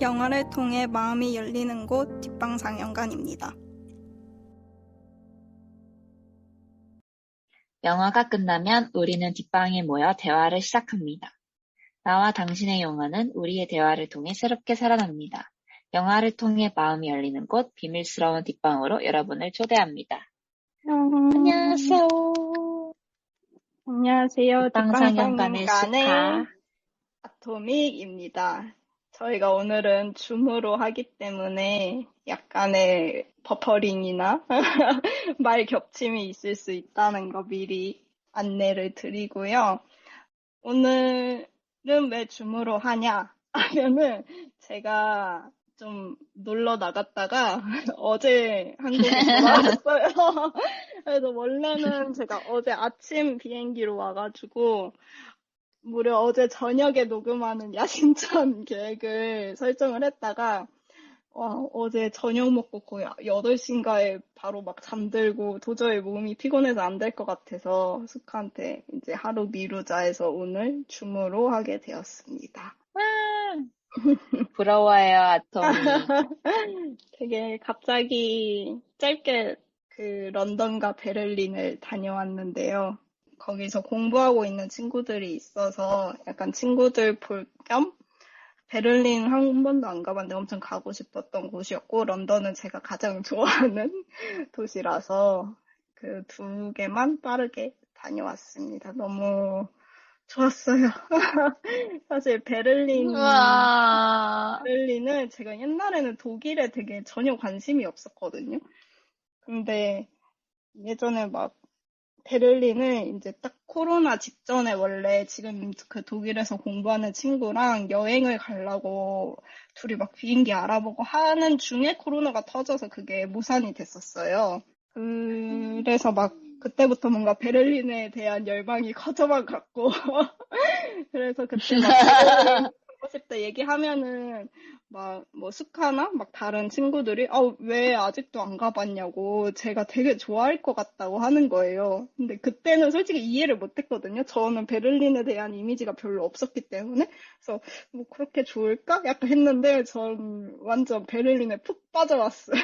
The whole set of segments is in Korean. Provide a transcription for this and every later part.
영화를 통해 마음이 열리는 곳 뒷방상영관입니다. 영화가 끝나면 우리는 뒷방에 모여 대화를 시작합니다. 나와 당신의 영화는 우리의 대화를 통해 새롭게 살아납니다. 영화를 통해 마음이 열리는 곳 비밀스러운 뒷방으로 여러분을 초대합니다. 안녕하세요. 안녕하세요. 뒷방상영관의 스타 아토믹입니다. 저희가 오늘은 줌으로 하기 때문에 약간의 버퍼링이나 말 겹침이 있을 수 있다는 거 미리 안내를 드리고요. 오늘은 왜 줌으로 하냐 하면은 제가 좀 놀러 나갔다가 어제 한국에 돌아왔어요. 그래서 원래는 제가 어제 아침 비행기로 와가지고 무려 어제 저녁에 녹음하는 야심찬 계획을 설정을 했다가 어제 저녁 먹고 거의 8시인가에 바로 막 잠들고 도저히 몸이 피곤해서 안 될 것 같아서 숙한테 이제 하루 미루자 해서 오늘 줌으로 하게 되었습니다. 부러워요, 아토미. 되게 갑자기 짧게 그 런던과 베를린을 다녀왔는데요. 거기서 공부하고 있는 친구들이 있어서 약간 친구들 볼 겸 베를린 한 번도 안 가봤는데 엄청 가고 싶었던 곳이었고 런던은 제가 가장 좋아하는 도시라서 그 두 개만 빠르게 다녀왔습니다. 너무 좋았어요. 사실 베를린을 제가 옛날에는 독일에 되게 전혀 관심이 없었거든요. 근데 예전에 막 베를린을 이제 딱 코로나 직전에 원래 지금 그 독일에서 공부하는 친구랑 여행을 가려고 둘이 막 비행기 알아보고 하는 중에 코로나가 터져서 그게 무산이 됐었어요. 그래서 막 그때부터 뭔가 베를린에 대한 열망이 커져만 갔고 그래서 그때 막 베를린 가고 싶다 얘기하면은 막 뭐 스카나 막 다른 친구들이 왜 아직도 안 가봤냐고 제가 되게 좋아할 것 같다고 하는 거예요. 근데 그때는 솔직히 이해를 못했거든요. 저는 베를린에 대한 이미지가 별로 없었기 때문에 그래서 뭐 그렇게 좋을까? 약간 했는데 전 완전 베를린에 푹 빠져왔어요.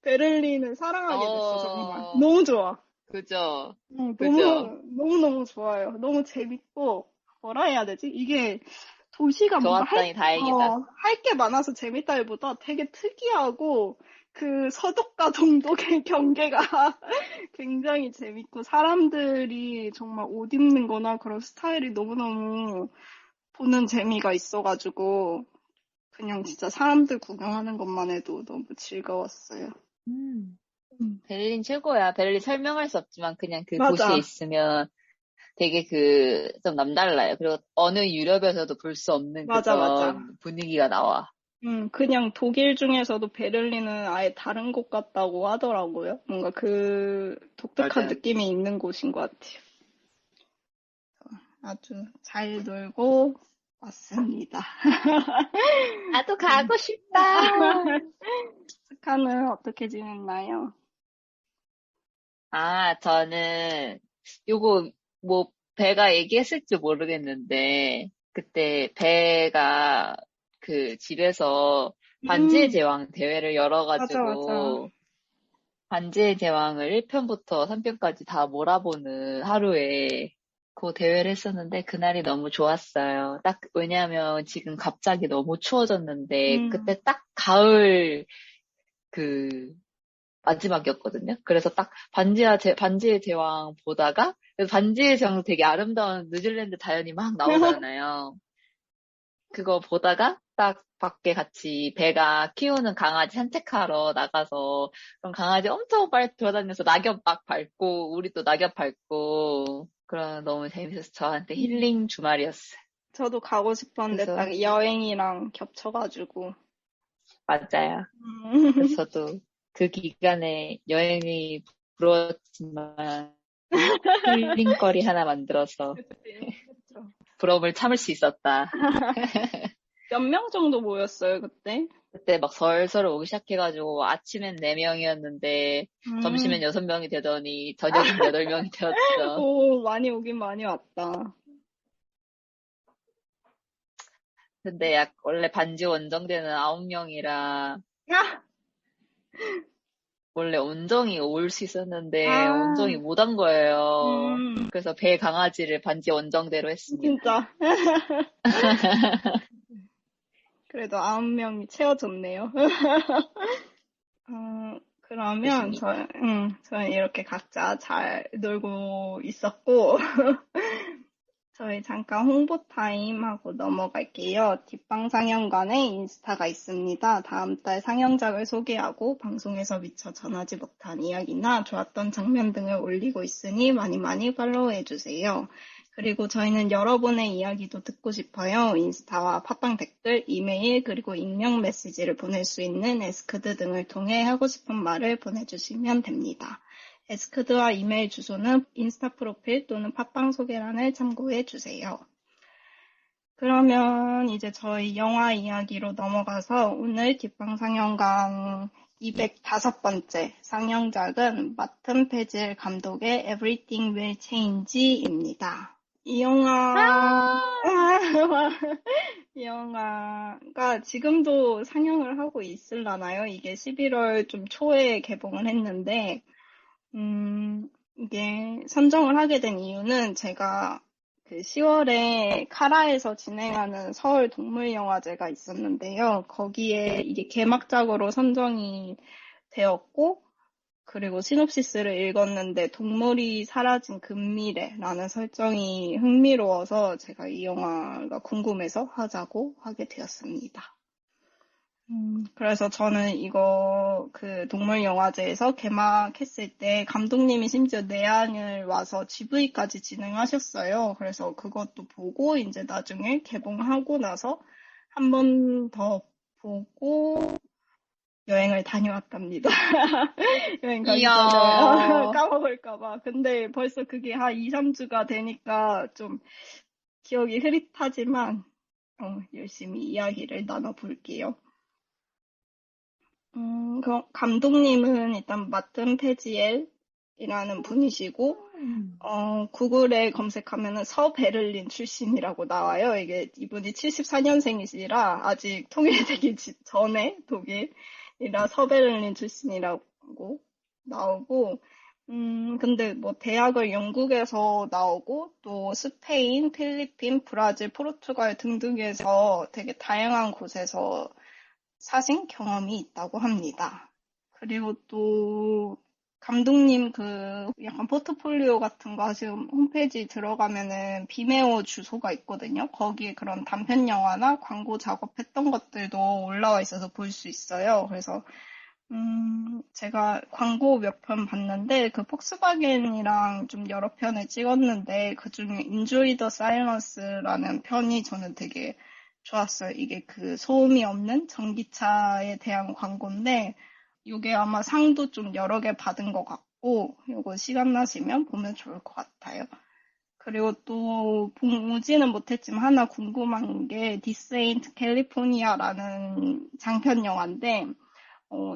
베를린을 사랑하게 됐어 정말. 너무 좋아. 그죠? 너무 좋아요. 너무 재밌고 뭐라 해야 되지? 이게 도시가 뭔가 좋았다니 다행이다. 할 게 많아서 재밌다기보다 되게 특이하고 그 서독과 동독의 경계가 굉장히 재밌고 사람들이 정말 옷 입는 거나 그런 스타일이 너무너무 보는 재미가 있어가지고 그냥 진짜 사람들 구경하는 것만 해도 너무 즐거웠어요. 베를린 최고야. 베를린 설명할 수 없지만 그냥 그 맞아. 도시에 있으면 되게 좀 남달라요. 그리고 어느 유럽에서도 볼 수 없는 맞아. 그런 분위기가 나와. 그냥 독일 중에서도 베를린은 아예 다른 곳 같다고 하더라고요. 뭔가 그 독특한 맞아요. 느낌이 있는 곳인 것 같아요. 아주 잘 놀고 왔습니다. 나도 가고 싶다. 스카는 어떻게 지냈나요? 저는 요거 뭐 배가 얘기했을지 모르겠는데 그때 배가 그 집에서 반지의 제왕 대회를 맞아. 열어가지고 반지의 제왕을 1편부터 3편까지 다 몰아보는 하루에 그 대회를 했었는데 그날이 너무 좋았어요. 딱 왜냐하면 지금 갑자기 너무 추워졌는데 그때 딱 가을 그 마지막이었거든요. 그래서 딱 반지의 제왕 보다가 반지의 제왕도 되게 아름다운 뉴질랜드 자연이 막 나오잖아요. 그거 보다가 딱 밖에 같이 배가 키우는 강아지 산책하러 나가서 그럼 강아지 엄청 빨리 돌아다니면서 낙엽 막 밟고 우리 또 낙엽 밟고 그런 너무 재밌었어요. 저한테 힐링 주말이었어요. 저도 가고 싶었는데 그래서 딱 여행이랑 겹쳐가지고. 맞아요. 그래서 저도 그 기간에 여행이 부러웠지만 힐링거리 하나 만들어서 그쵸. 부러움을 참을 수 있었다. 몇 명 정도 모였어요, 그때? 그때 막 설설 오기 시작해가지고 아침엔 4명이었는데 점심엔 6명이 되더니 저녁엔 8명이 되었죠. 오, 많이 오긴 많이 왔다. 근데 원래 반지 원정대는 9명이라 아, 원래 온정이 올 수 있었는데 온정이 아, 못 한 거예요. 음, 그래서 배 강아지를 반지 원정대로 했습니다. 진짜. 그래도 9명이 채워졌네요. 그러면 좋습니다. 저는 이렇게 각자 잘 놀고 있었고, 저희 잠깐 홍보 타임 하고 넘어갈게요. 뒷방상영관에 인스타가 있습니다. 다음 달 상영작을 소개하고 방송에서 미처 전하지 못한 이야기나 좋았던 장면 등을 올리고 있으니 많이 많이 팔로우해주세요. 그리고 저희는 여러분의 이야기도 듣고 싶어요. 인스타와 팟빵 댓글, 이메일, 그리고 익명 메시지를 보낼 수 있는 에스크드 등을 통해 하고 싶은 말을 보내주시면 됩니다. 에스크드와 이메일 주소는 인스타 프로필 또는 팟빵 소개란을 참고해 주세요. 그러면 이제 저희 영화 이야기로 넘어가서 오늘 뒷방상영관 205번째 상영작은 마튼 페질 감독의 Everything Will Change입니다. 이 영화, 이 영화가 지금도 상영을 하고 있을라나요? 이게 11월 좀 초에 개봉을 했는데, 이게 선정을 하게 된 이유는 제가 그 10월에 카라에서 진행하는 서울 동물영화제가 있었는데요. 거기에 이게 개막작으로 선정이 되었고, 그리고 시놉시스를 읽었는데 동물이 사라진 금미래라는 설정이 흥미로워서 제가 이 영화가 궁금해서 하자고 하게 되었습니다. 그래서 저는 이거 그 동물영화제에서 개막했을 때 감독님이 심지어 내한을 와서 GV까지 진행하셨어요. 그래서 그것도 보고 이제 나중에 개봉하고 나서 한 번 더 보고 여행을 다녀왔답니다. 여행 가기 전에 이야. 까먹을까봐. 근데 벌써 그게 한 2, 3주가 되니까 좀 기억이 흐릿하지만 열심히 이야기를 나눠볼게요. 그 감독님은 일단 마튼 페지엘이라는 분이시고, 구글에 검색하면은 서베를린 출신이라고 나와요. 이분이 74년생이시라 아직 통일되기 전에 독일이라 서베를린 출신이라고 나오고, 근데 뭐 대학을 영국에서 나오고 또 스페인, 필리핀, 브라질, 포르투갈 등등에서 되게 다양한 곳에서 사신 경험이 있다고 합니다. 그리고 또 감독님 그 약간 포트폴리오 같은 거 지금 홈페이지 들어가면은 비메오 주소가 있거든요. 거기에 그런 단편 영화나 광고 작업했던 것들도 올라와 있어서 볼 수 있어요. 그래서 제가 광고 몇 편 봤는데 그 폭스바겐이랑 좀 여러 편을 찍었는데 그중에 Enjoy the Silence라는 편이 저는 되게 좋았어요. 이게 그 소음이 없는 전기차에 대한 광고인데 이게 아마 상도 좀 여러 개 받은 것 같고 이거 시간 나시면 보면 좋을 것 같아요. 그리고 또 보지는 못했지만 하나 궁금한 게 디세인트 캘리포니아라는 장편 영화인데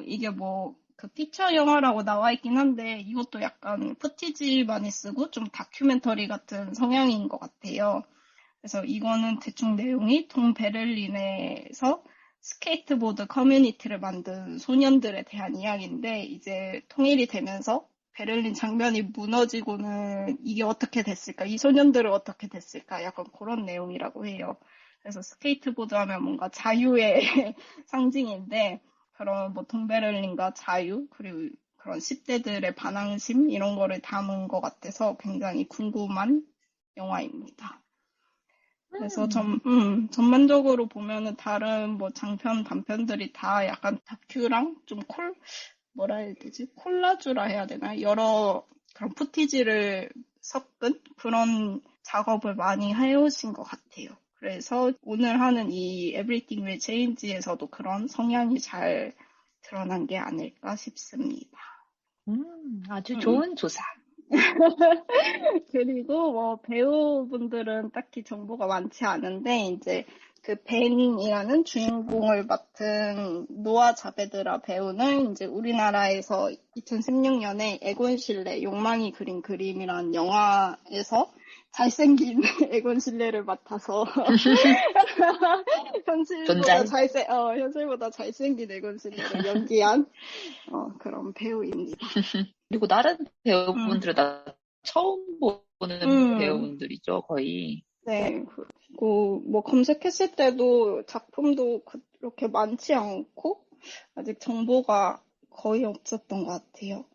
이게 뭐 그 피처 영화라고 나와 있긴 한데 이것도 약간 푸티지 많이 쓰고 좀 다큐멘터리 같은 성향인 것 같아요. 그래서 이거는 대충 내용이 동베를린에서 스케이트보드 커뮤니티를 만든 소년들에 대한 이야기인데 이제 통일이 되면서 베를린 장면이 무너지고는 이게 어떻게 됐을까? 이 소년들은 어떻게 됐을까? 약간 그런 내용이라고 해요. 그래서 스케이트보드 하면 뭔가 자유의 상징인데 그런 뭐 동베를린과 자유 그리고 그런 10대들의 반항심 이런 거를 담은 것 같아서 굉장히 궁금한 영화입니다. 그래서 전반적으로 보면은 다른 뭐 장편, 단편들이 다 약간 다큐랑 좀 뭐라 해야 되지? 콜라주라 해야 되나? 여러 그런 푸티지를 섞은 그런 작업을 많이 해오신 것 같아요. 그래서 오늘 하는 이 Everything Will Change에서도 그런 성향이 잘 드러난 게 아닐까 싶습니다. 아주 음. 좋은 조사. 그리고 뭐 배우분들은 딱히 정보가 많지 않은데 이제 그 벤이라는 주인공을 맡은 노아 자베드라 배우는 이제 우리나라에서 2016년에 에곤 실레 욕망이 그린 그림이라는 영화에서 잘생긴 에곤 실레를 맡아서 존잘. 현실보다 잘생긴 에곤 실레를 연기한 그런 배우입니다. 그리고 다른 음, 배우분들은 다 처음 보는 음, 배우분들이죠, 거의. 네. 그리고 뭐 검색했을 때도 작품도 그렇게 많지 않고 아직 정보가 거의 없었던 것 같아요.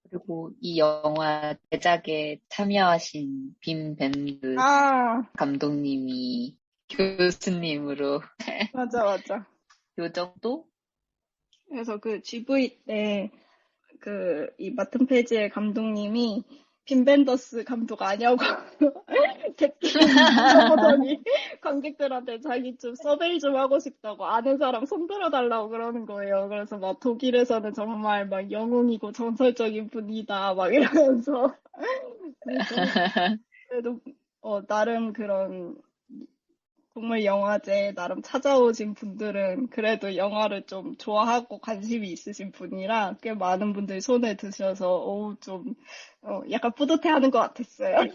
그리고 이 영화 제작에 참여하신 빔 밴드 아, 감독님이 교수님으로 맞아, 맞아. 요 정도? 그래서 그 GV 때 이 마튼 페이지의 감독님이 빈 벤더스 감독 아니냐고 댓글 물어보더니 관객들한테 자기 좀 서베이 좀 하고 싶다고 아는 사람 손들어 달라고 그러는 거예요. 그래서 막 독일에서는 정말 막 영웅이고 전설적인 분이다 막 이러면서 그래도 나름 그런 동물 영화제 나름 찾아오신 분들은 그래도 영화를 좀 좋아하고 관심이 있으신 분이라 꽤 많은 분들이 손에 드셔서 좀 약간 뿌듯해하는 것 같았어요. 음,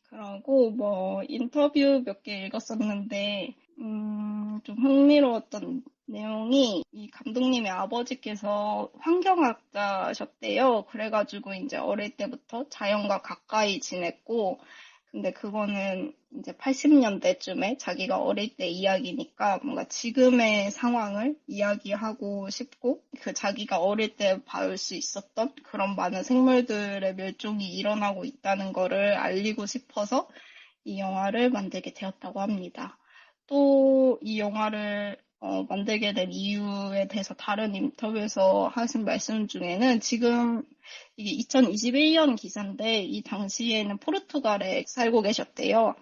그러고 뭐 인터뷰 몇 개 읽었었는데 좀 흥미로웠던 내용이 이 감독님의 아버지께서 환경학자셨대요. 그래가지고 이제 어릴 때부터 자연과 가까이 지냈고 근데 그거는 이제 80년대쯤에 자기가 어릴 때 이야기니까 뭔가 지금의 상황을 이야기하고 싶고 그 자기가 어릴 때 봐올 수 있었던 그런 많은 생물들의 멸종이 일어나고 있다는 거를 알리고 싶어서 이 영화를 만들게 되었다고 합니다. 또 이 영화를 만들게 된 이유에 대해서 다른 인터뷰에서 하신 말씀 중에는 지금 이게 2021년 기사인데 이 당시에는 포르투갈에 살고 계셨대요.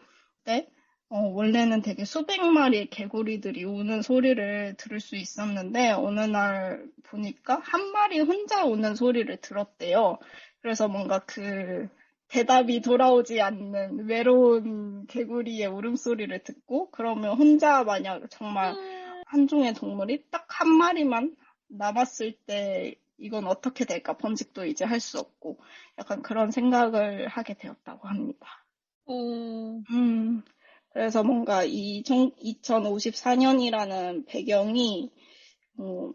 근데 원래는 되게 수백 마리의 개구리들이 우는 소리를 들을 수 있었는데 어느 날 보니까 한 마리 혼자 우는 소리를 들었대요. 그래서 뭔가 대답이 돌아오지 않는 외로운 개구리의 울음소리를 듣고 그러면 혼자 만약 정말 한 종의 동물이 딱 한 마리만 남았을 때 이건 어떻게 될까? 번식도 이제 할 수 없고 약간 그런 생각을 하게 되었다고 합니다. 오, 음, 그래서 뭔가 2054년이라는 배경이 뭐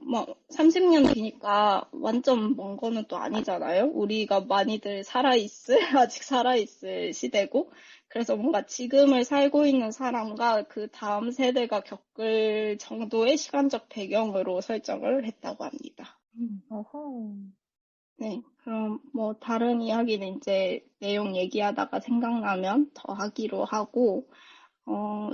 30년 뒤니까 완전 먼 거는 또 아니잖아요. 우리가 많이들 아직 살아있을 시대고 그래서 뭔가 지금을 살고 있는 사람과 그 다음 세대가 겪을 정도의 시간적 배경으로 설정을 했다고 합니다. 어허. 네, 그럼 뭐 다른 이야기는 이제 내용 얘기하다가 생각나면 더 하기로 하고,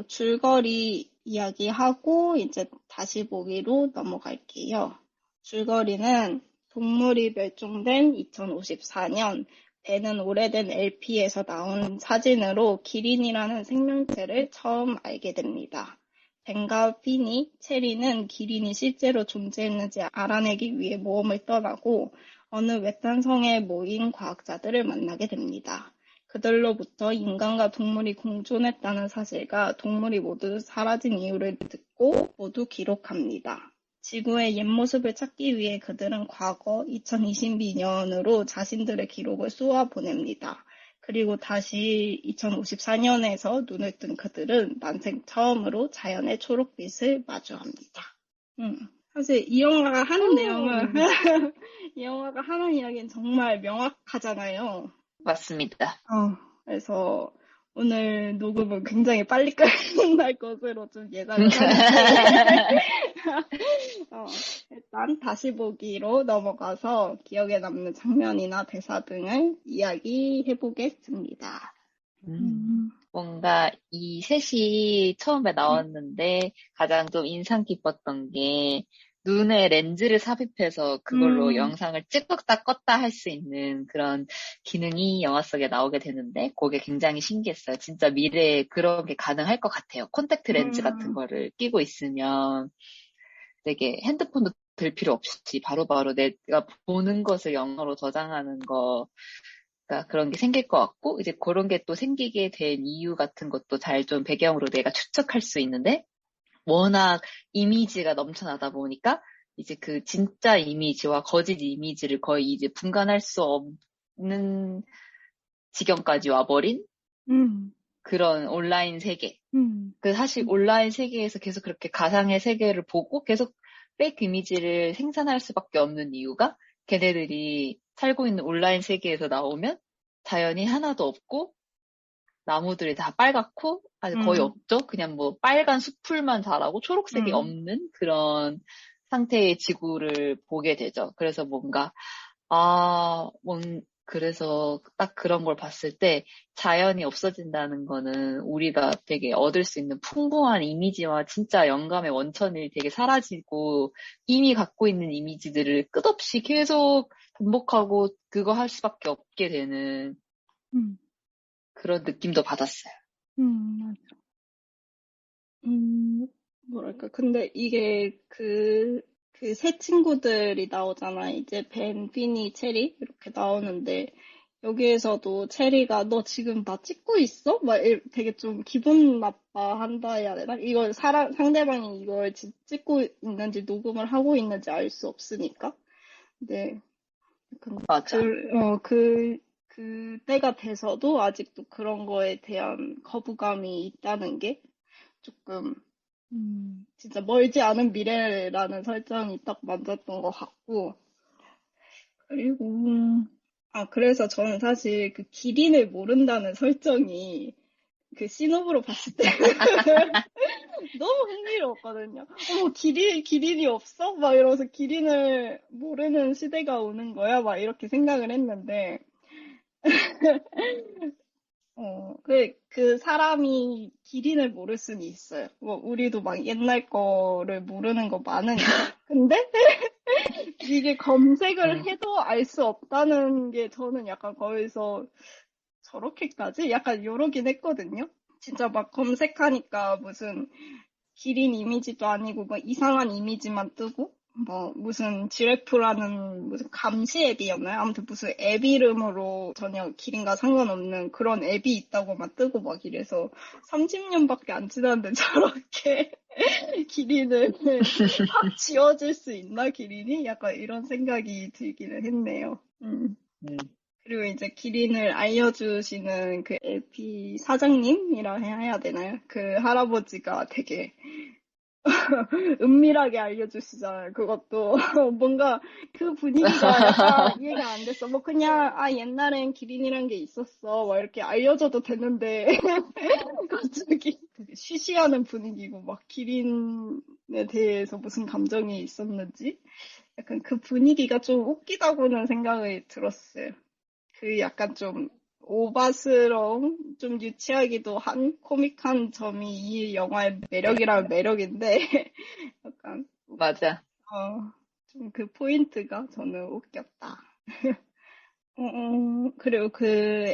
줄거리 이야기하고 이제 다시 보기로 넘어갈게요. 줄거리는 동물이 멸종된 2054년, 배는 오래된 LP에서 나온 사진으로 기린이라는 생명체를 처음 알게 됩니다. 벤과 피니, 체리는 기린이 실제로 존재했는지 알아내기 위해 모험을 떠나고 어느 외딴 성에 모인 과학자들을 만나게 됩니다. 그들로부터 인간과 동물이 공존했다는 사실과 동물이 모두 사라진 이유를 듣고 모두 기록합니다. 지구의 옛 모습을 찾기 위해 그들은 과거 2022년으로 자신들의 기록을 쏘아 보냅니다. 그리고 다시 2054년에서 눈을 뜬 그들은 난생 처음으로 자연의 초록빛을 마주합니다. 사실 이 영화가 하는 내용은 이 영화가 하는 이야기는 정말 명확하잖아요. 맞습니다. 그래서 오늘 녹음은 굉장히 빨리 끝날 것으로 좀 예상을 하는데 일단 다시 보기로 넘어가서 기억에 남는 장면이나 대사 등을 이야기해 보겠습니다. 음, 음, 뭔가 이 셋이 처음에 나왔는데 가장 좀 인상 깊었던 게 눈에 렌즈를 삽입해서 그걸로 음, 영상을 찍었다 껐다 할 수 있는 그런 기능이 영화 속에 나오게 되는데 그게 굉장히 신기했어요. 진짜 미래에 그런 게 가능할 것 같아요. 콘택트 렌즈 같은 음, 거를 끼고 있으면 되게 핸드폰도 들 필요 없이 바로바로 내가 보는 것을 영어로 저장하는 거 그러니까 그런 게 생길 것 같고, 이제 그런 게 또 생기게 된 이유 같은 것도 잘 좀 배경으로 내가 추측할 수 있는데, 워낙 이미지가 넘쳐나다 보니까, 이제 그 진짜 이미지와 거짓 이미지를 거의 이제 분간할 수 없는 지경까지 와버린 음, 그런 온라인 세계. 음, 그 사실 온라인 세계에서 계속 그렇게 가상의 세계를 보고 계속 페이크 이미지를 생산할 수밖에 없는 이유가 걔네들이 살고 있는 온라인 세계에서 나오면 자연이 하나도 없고 나무들이 다 빨갛고 아주 거의 음, 없죠. 그냥 뭐 빨간 숲풀만 자라고 초록색이 음, 없는 그런 상태의 지구를 보게 되죠. 그래서 뭔가 아, 그래서 딱 그런 걸 봤을 때 자연이 없어진다는 거는 우리가 되게 얻을 수 있는 풍부한 이미지와 진짜 영감의 원천이 되게 사라지고 이미 갖고 있는 이미지들을 끝없이 계속 반복하고 그거 할 수밖에 없게 되는 음, 그런 느낌도 받았어요. 맞아. 뭐랄까. 근데 이게 그 새 친구들이 나오잖아. 이제 벤, 피니, 체리 이렇게 나오는데 여기에서도 체리가 너 지금 나 찍고 있어? 막 되게 좀 기분 나빠한다 해야 되나? 이걸 상대방이 이걸 찍고 있는지 녹음을 하고 있는지 알 수 없으니까. 네. 약간 맞아. 그때가 돼서도 아직도 그런 거에 대한 거부감이 있다는 게 조금, 진짜 멀지 않은 미래라는 설정이 딱 맞았던 것 같고, 그리고, 그래서 저는 사실 그 기린을 모른다는 설정이 그 씬오브로 봤을 때 너무 흥미로웠거든요. 어머, 기린이 없어? 막 이러면서 기린을 모르는 시대가 오는 거야? 막 이렇게 생각을 했는데, 그 사람이 기린을 모를 수는 있어요. 뭐, 우리도 막 옛날 거를 모르는 거 많으니까. 근데 이게 검색을 음, 해도 알 수 없다는 게 저는 약간 거기서 저렇게까지? 약간 요러긴 했거든요. 진짜 막 검색하니까 무슨 기린 이미지도 아니고 뭐 이상한 이미지만 뜨고 뭐 무슨 지레프라는 무슨 감시 앱이었나요? 아무튼 무슨 앱 이름으로 전혀 기린과 상관없는 그런 앱이 있다고만 뜨고 막 이래서 30년밖에 안 지났는데 저렇게 기린을 확 지워질 수 있나 기린이? 약간 이런 생각이 들기는 했네요. 음, 그리고 이제 기린을 알려주시는 그 LP 사장님이라 해야 되나요? 그 할아버지가 되게 은밀하게 알려주시잖아요. 그것도 뭔가 그 분위기가 약간 이해가 안 됐어. 뭐 그냥 옛날엔 기린이란 게 있었어. 막 이렇게 알려줘도 되는데 갑자기 되게 쉬쉬하는 분위기고 막 기린에 대해서 무슨 감정이 있었는지 약간 그 분위기가 좀 웃기다고는 생각이 들었어요. 그 약간 좀 오바스러움, 좀 유치하기도 한 코믹한 점이 이 영화의 매력이라면 매력인데, 약간, 맞아. 좀 그 포인트가 저는 웃겼다. 그리고 그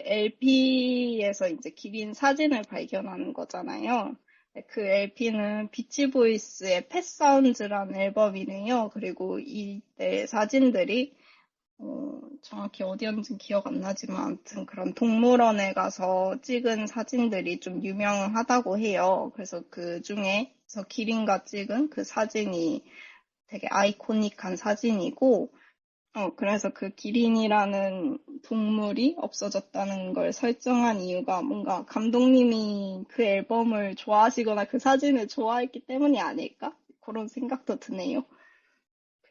LP에서 이제 기린 사진을 발견하는 거잖아요. 그 LP는 비치보이스의 펫 사운즈라는 앨범이네요. 그리고 이때 사진들이 정확히 어디였는지 기억 안 나지만 아무튼 그런 동물원에 가서 찍은 사진들이 좀 유명하다고 해요. 그래서 그 중에서 기린과 찍은 그 사진이 되게 아이코닉한 사진이고, 그래서 그 기린이라는 동물이 없어졌다는 걸 설정한 이유가 뭔가 감독님이 그 앨범을 좋아하시거나 그 사진을 좋아했기 때문이 아닐까? 그런 생각도 드네요.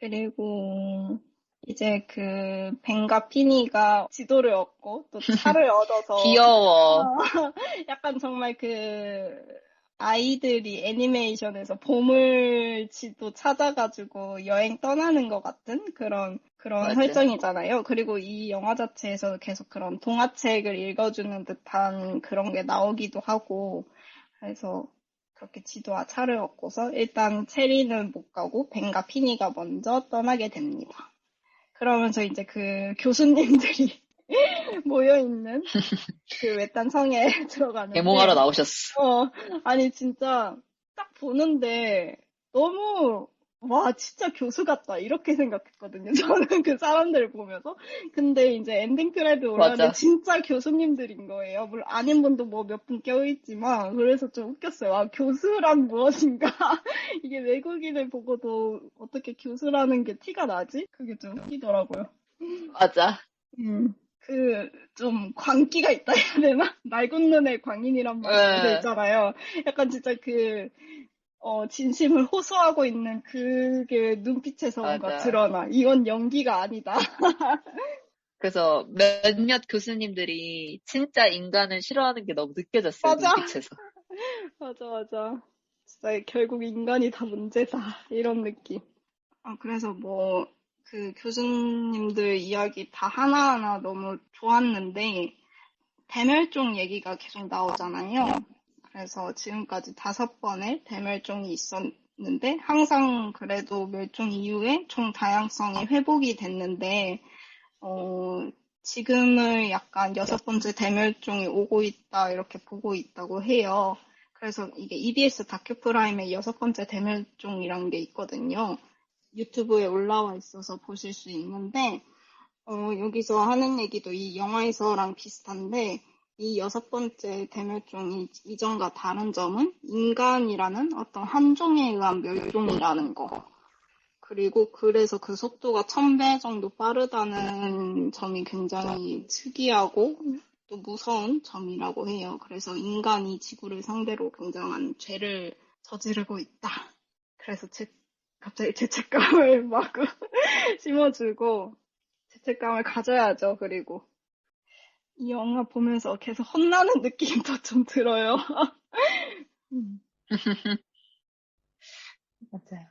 그리고 이제 그 벤과 피니가 지도를 얻고 또 차를 얻어서 귀여워. 어, 약간 정말 그 아이들이 애니메이션에서 보물지도 찾아가지고 여행 떠나는 것 같은 그런 맞아. 설정이잖아요. 그리고 이 영화 자체에서 계속 그런 동화책을 읽어주는 듯한 그런 게 나오기도 하고 그래서 그렇게 지도와 차를 얻고서 일단 체리는 못 가고 벤과 피니가 먼저 떠나게 됩니다. 그러면서 이제 그 교수님들이 모여있는 그 외딴 성에 개몽하러 들어가는데, 나오셨어. 아니 진짜 딱 보는데 너무 와, 진짜 교수 같다. 이렇게 생각했거든요. 저는 그 사람들을 보면서. 근데 이제 엔딩 크레딧 올라오는데 맞아. 진짜 교수님들인 거예요. 물론 아닌 분도 뭐 몇 분 껴있지만. 그래서 좀 웃겼어요. 아, 교수란 무엇인가? 이게 외국인을 보고도 어떻게 교수라는 게 티가 나지? 그게 좀 웃기더라고요. 맞아. 좀 광기가 있다 해야 되나? 낡은 눈의 광인이란 말이 요새 응, 있잖아요. 약간 진짜 진심을 호소하고 있는 그게 눈빛에서 뭔가 맞아. 드러나. 이건 연기가 아니다. 그래서 몇몇 교수님들이 진짜 인간을 싫어하는 게 너무 느껴졌어요, 맞아, 눈빛에서. 맞아, 맞아. 진짜 결국 인간이 다 문제다. 이런 느낌. 그래서 뭐, 그 교수님들 이야기 다 하나하나 너무 좋았는데, 대멸종 얘기가 계속 나오잖아요. 그래서 지금까지 5번의 대멸종이 있었는데, 항상 그래도 멸종 이후에 종 다양성이 회복이 됐는데, 어, 지금은 약간 6번째 대멸종이 오고 있다, 이렇게 보고 있다고 해요. 그래서 이게 EBS 다큐프라임에 6번째 대멸종이라는 게 있거든요. 유튜브에 올라와 있어서 보실 수 있는데, 여기서 하는 얘기도 이 영화에서랑 비슷한데, 이 6번째 대멸종이 이전과 다른 점은 인간이라는 어떤 한 종에 의한 멸종이라는 거. 그리고 그래서 그 속도가 1000배 정도 빠르다는 점이 굉장히 특이하고 또 무서운 점이라고 해요. 그래서 인간이 지구를 상대로 굉장한 죄를 저지르고 있다. 그래서 갑자기 죄책감을 막 심어주고 죄책감을 가져야죠. 그리고 이 영화 보면서 계속 혼나는 느낌도 좀 들어요. 음. 맞아요.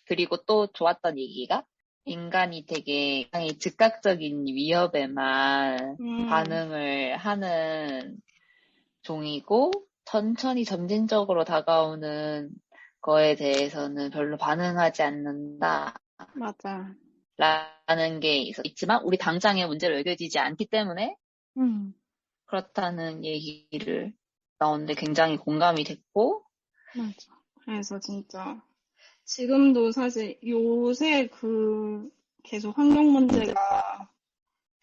그리고 또 좋았던 얘기가 인간이 되게 굉장히 즉각적인 위협에만 음, 반응을 하는 종이고 천천히 점진적으로 다가오는 거에 대해서는 별로 반응하지 않는다라는 맞아. 게 있지만 우리 당장의 문제로 여겨지지 않기 때문에 음, 그렇다는 얘기를 나오는데 굉장히 공감이 됐고 맞아. 그래서 진짜 지금도 사실 요새 계속 환경 문제가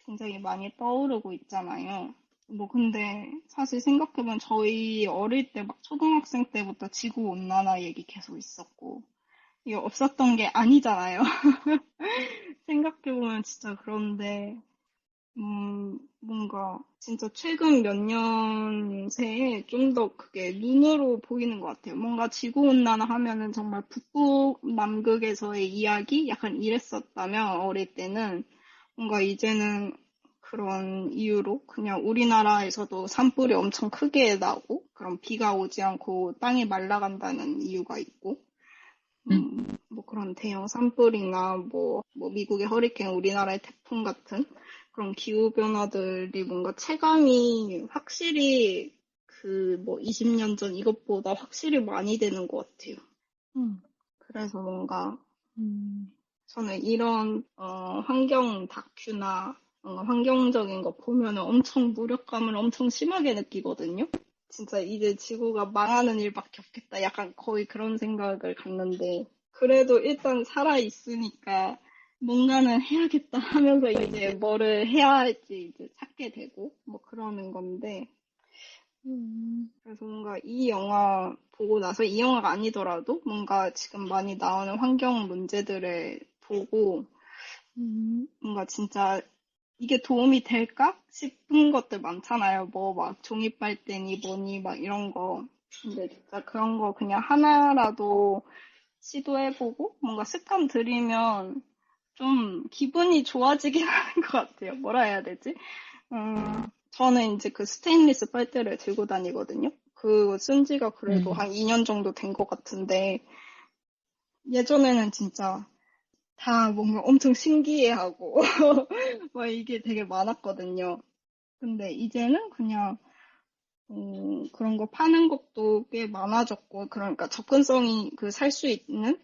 굉장히 많이 떠오르고 있잖아요. 뭐 근데 사실 생각해보면 저희 어릴 때 막 초등학생 때부터 지구 온난화 얘기 계속 있었고 이게 없었던 게 아니잖아요. 생각해보면 진짜 그런데 뭔가 진짜 최근 몇 년 새에 좀 더 그게 눈으로 보이는 것 같아요. 뭔가 지구온난화 하면은 정말 북극, 남극에서의 이야기? 약간 이랬었다면 어릴 때는 뭔가 이제는 그런 이유로 그냥 우리나라에서도 산불이 엄청 크게 나고 그런 비가 오지 않고 땅이 말라간다는 이유가 있고 음, 뭐 그런 대형 산불이나 뭐 미국의 허리케인, 우리나라의 태풍 같은 그런 기후변화들이 뭔가 체감이 확실히 그 뭐 20년 전 이것보다 확실히 많이 되는 것 같아요. 그래서 뭔가, 저는 이런, 환경 다큐나 뭔가 환경적인 거 보면은 엄청 무력감을 엄청 심하게 느끼거든요. 진짜 이제 지구가 망하는 일밖에 없겠다. 약간 거의 그런 생각을 갖는데, 그래도 일단 살아있으니까 뭔가는 해야겠다 하면서 이제 뭐를 해야 할지 이제 찾게 되고, 뭐 그러는 건데, 그래서 뭔가 이 영화 보고 나서 이 영화가 아니더라도 뭔가 지금 많이 나오는 환경 문제들을 보고, 뭔가 진짜 이게 도움이 될까 싶은 것들 많잖아요. 뭐 막 종이 빨대니 뭐니 막 이런 거. 근데 진짜 그런 거 그냥 하나라도 시도해보고 뭔가 습관 들이면 좀 기분이 좋아지긴 하는 것 같아요. 뭐라 해야 되지? 저는 이제 그 스테인리스 빨대를 들고 다니거든요. 그거 쓴 지가 그래도 음, 한 2년 정도 된 것 같은데, 예전에는 진짜 다 뭔가 엄청 신기해하고, 막 이게 되게 많았거든요. 근데 이제는 그냥, 그런 거 파는 것도 꽤 많아졌고, 그러니까 살 수 있는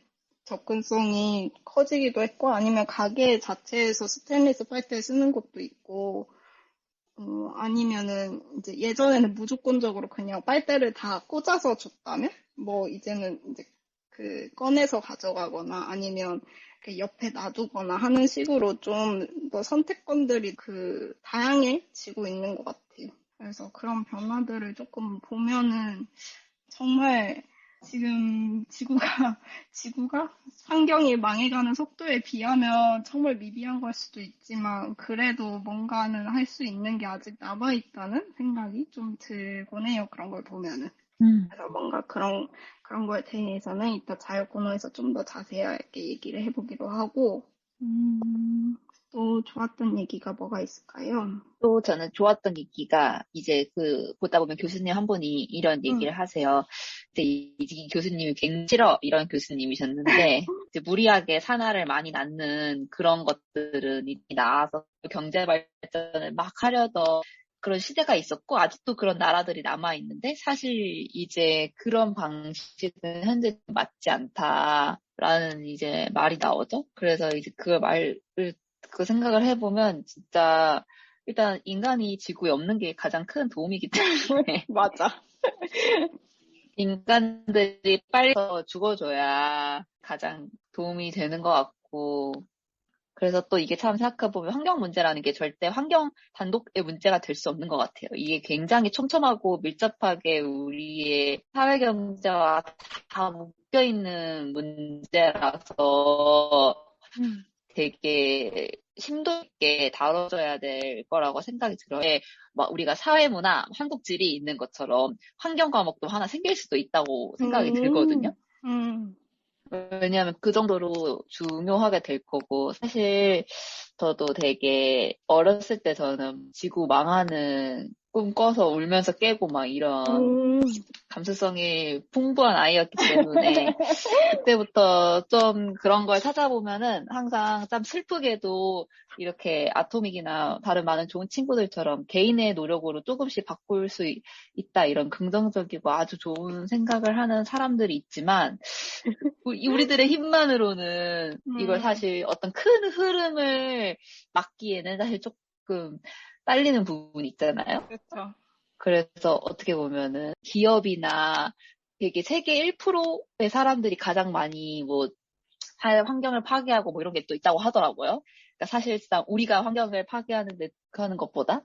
접근성이 커지기도 했고, 아니면 가게 자체에서 스테인리스 빨대 쓰는 것도 있고, 아니면은 이제 예전에는 무조건적으로 그냥 빨대를 다 꽂아서 줬다면 뭐 이제는 이제 꺼내서 가져가거나 아니면 옆에 놔두거나 하는 식으로 좀 더 선택권들이 다양해지고 있는 것 같아요. 그래서 그런 변화들을 조금 보면은 정말 지금 지구가 환경이 망해가는 속도에 비하면 정말 미비한 걸 수도 있지만 그래도 뭔가는 할 수 있는 게 아직 남아있다는 생각이 좀 들곤 해요. 그런 걸 보면은. 그래서 뭔가 그런 거에 대해서는 이따 자유코너에서 좀 더 자세하게 얘기를 해보기로 하고, 또 좋았던 얘기가 뭐가 있을까요? 또 저는 좋았던 얘기가 이제 보다 보면 교수님 한 분이 이런 얘기를 하세요. 이제 이 교수님이 굉장히 싫어 이런 교수님이셨는데 이제 무리하게 산하를 많이 낳는 그런 것들은 이미 나와서 경제 발전을 막 하려던 그런 시대가 있었고 아직도 그런 나라들이 남아 있는데 사실 이제 그런 방식은 현재 맞지 않다라는 이제 말이 나오죠. 그래서 이제 그 생각을 해보면 진짜 일단 인간이 지구에 없는 게 가장 큰 도움이기 때문에 맞아. 인간들이 빨리 더 죽어줘야 가장 도움이 되는 것 같고 그래서 또 이게 참 생각해보면 환경 문제라는 게 절대 환경 단독의 문제가 될 수 없는 것 같아요. 이게 굉장히 촘촘하고 밀접하게 우리의 사회 경제와 다 묶여있는 문제라서 되게 심도 있게 다뤄져야 될 거라고 생각이 들어요. 막 우리가 사회문화, 한국질이 있는 것처럼 환경 과목도 하나 생길 수도 있다고 생각이 들거든요. 왜냐하면 그 정도로 중요하게 될 거고 사실 저도 되게 어렸을 때 저는 지구 망하는 꿈 꿔서 울면서 깨고 막 이런 감수성이 풍부한 아이였기 때문에 그때부터 좀 그런 걸 찾아보면은 항상 참 슬프게도 이렇게 아토믹이나 다른 많은 좋은 친구들처럼 개인의 노력으로 조금씩 바꿀 수 있다 이런 긍정적이고 아주 좋은 생각을 하는 사람들이 있지만 우리들의 힘만으로는 이걸 사실 어떤 큰 흐름을 막기에는 사실 조금 딸리는 부분이 있잖아요. 그렇죠. 그래서 어떻게 보면은 기업이나 되게 세계 1%의 사람들이 가장 많이 뭐 환경을 파괴하고 뭐 이런 게 또 있다고 하더라고요. 그러니까 사실상 우리가 환경을 하는 것보다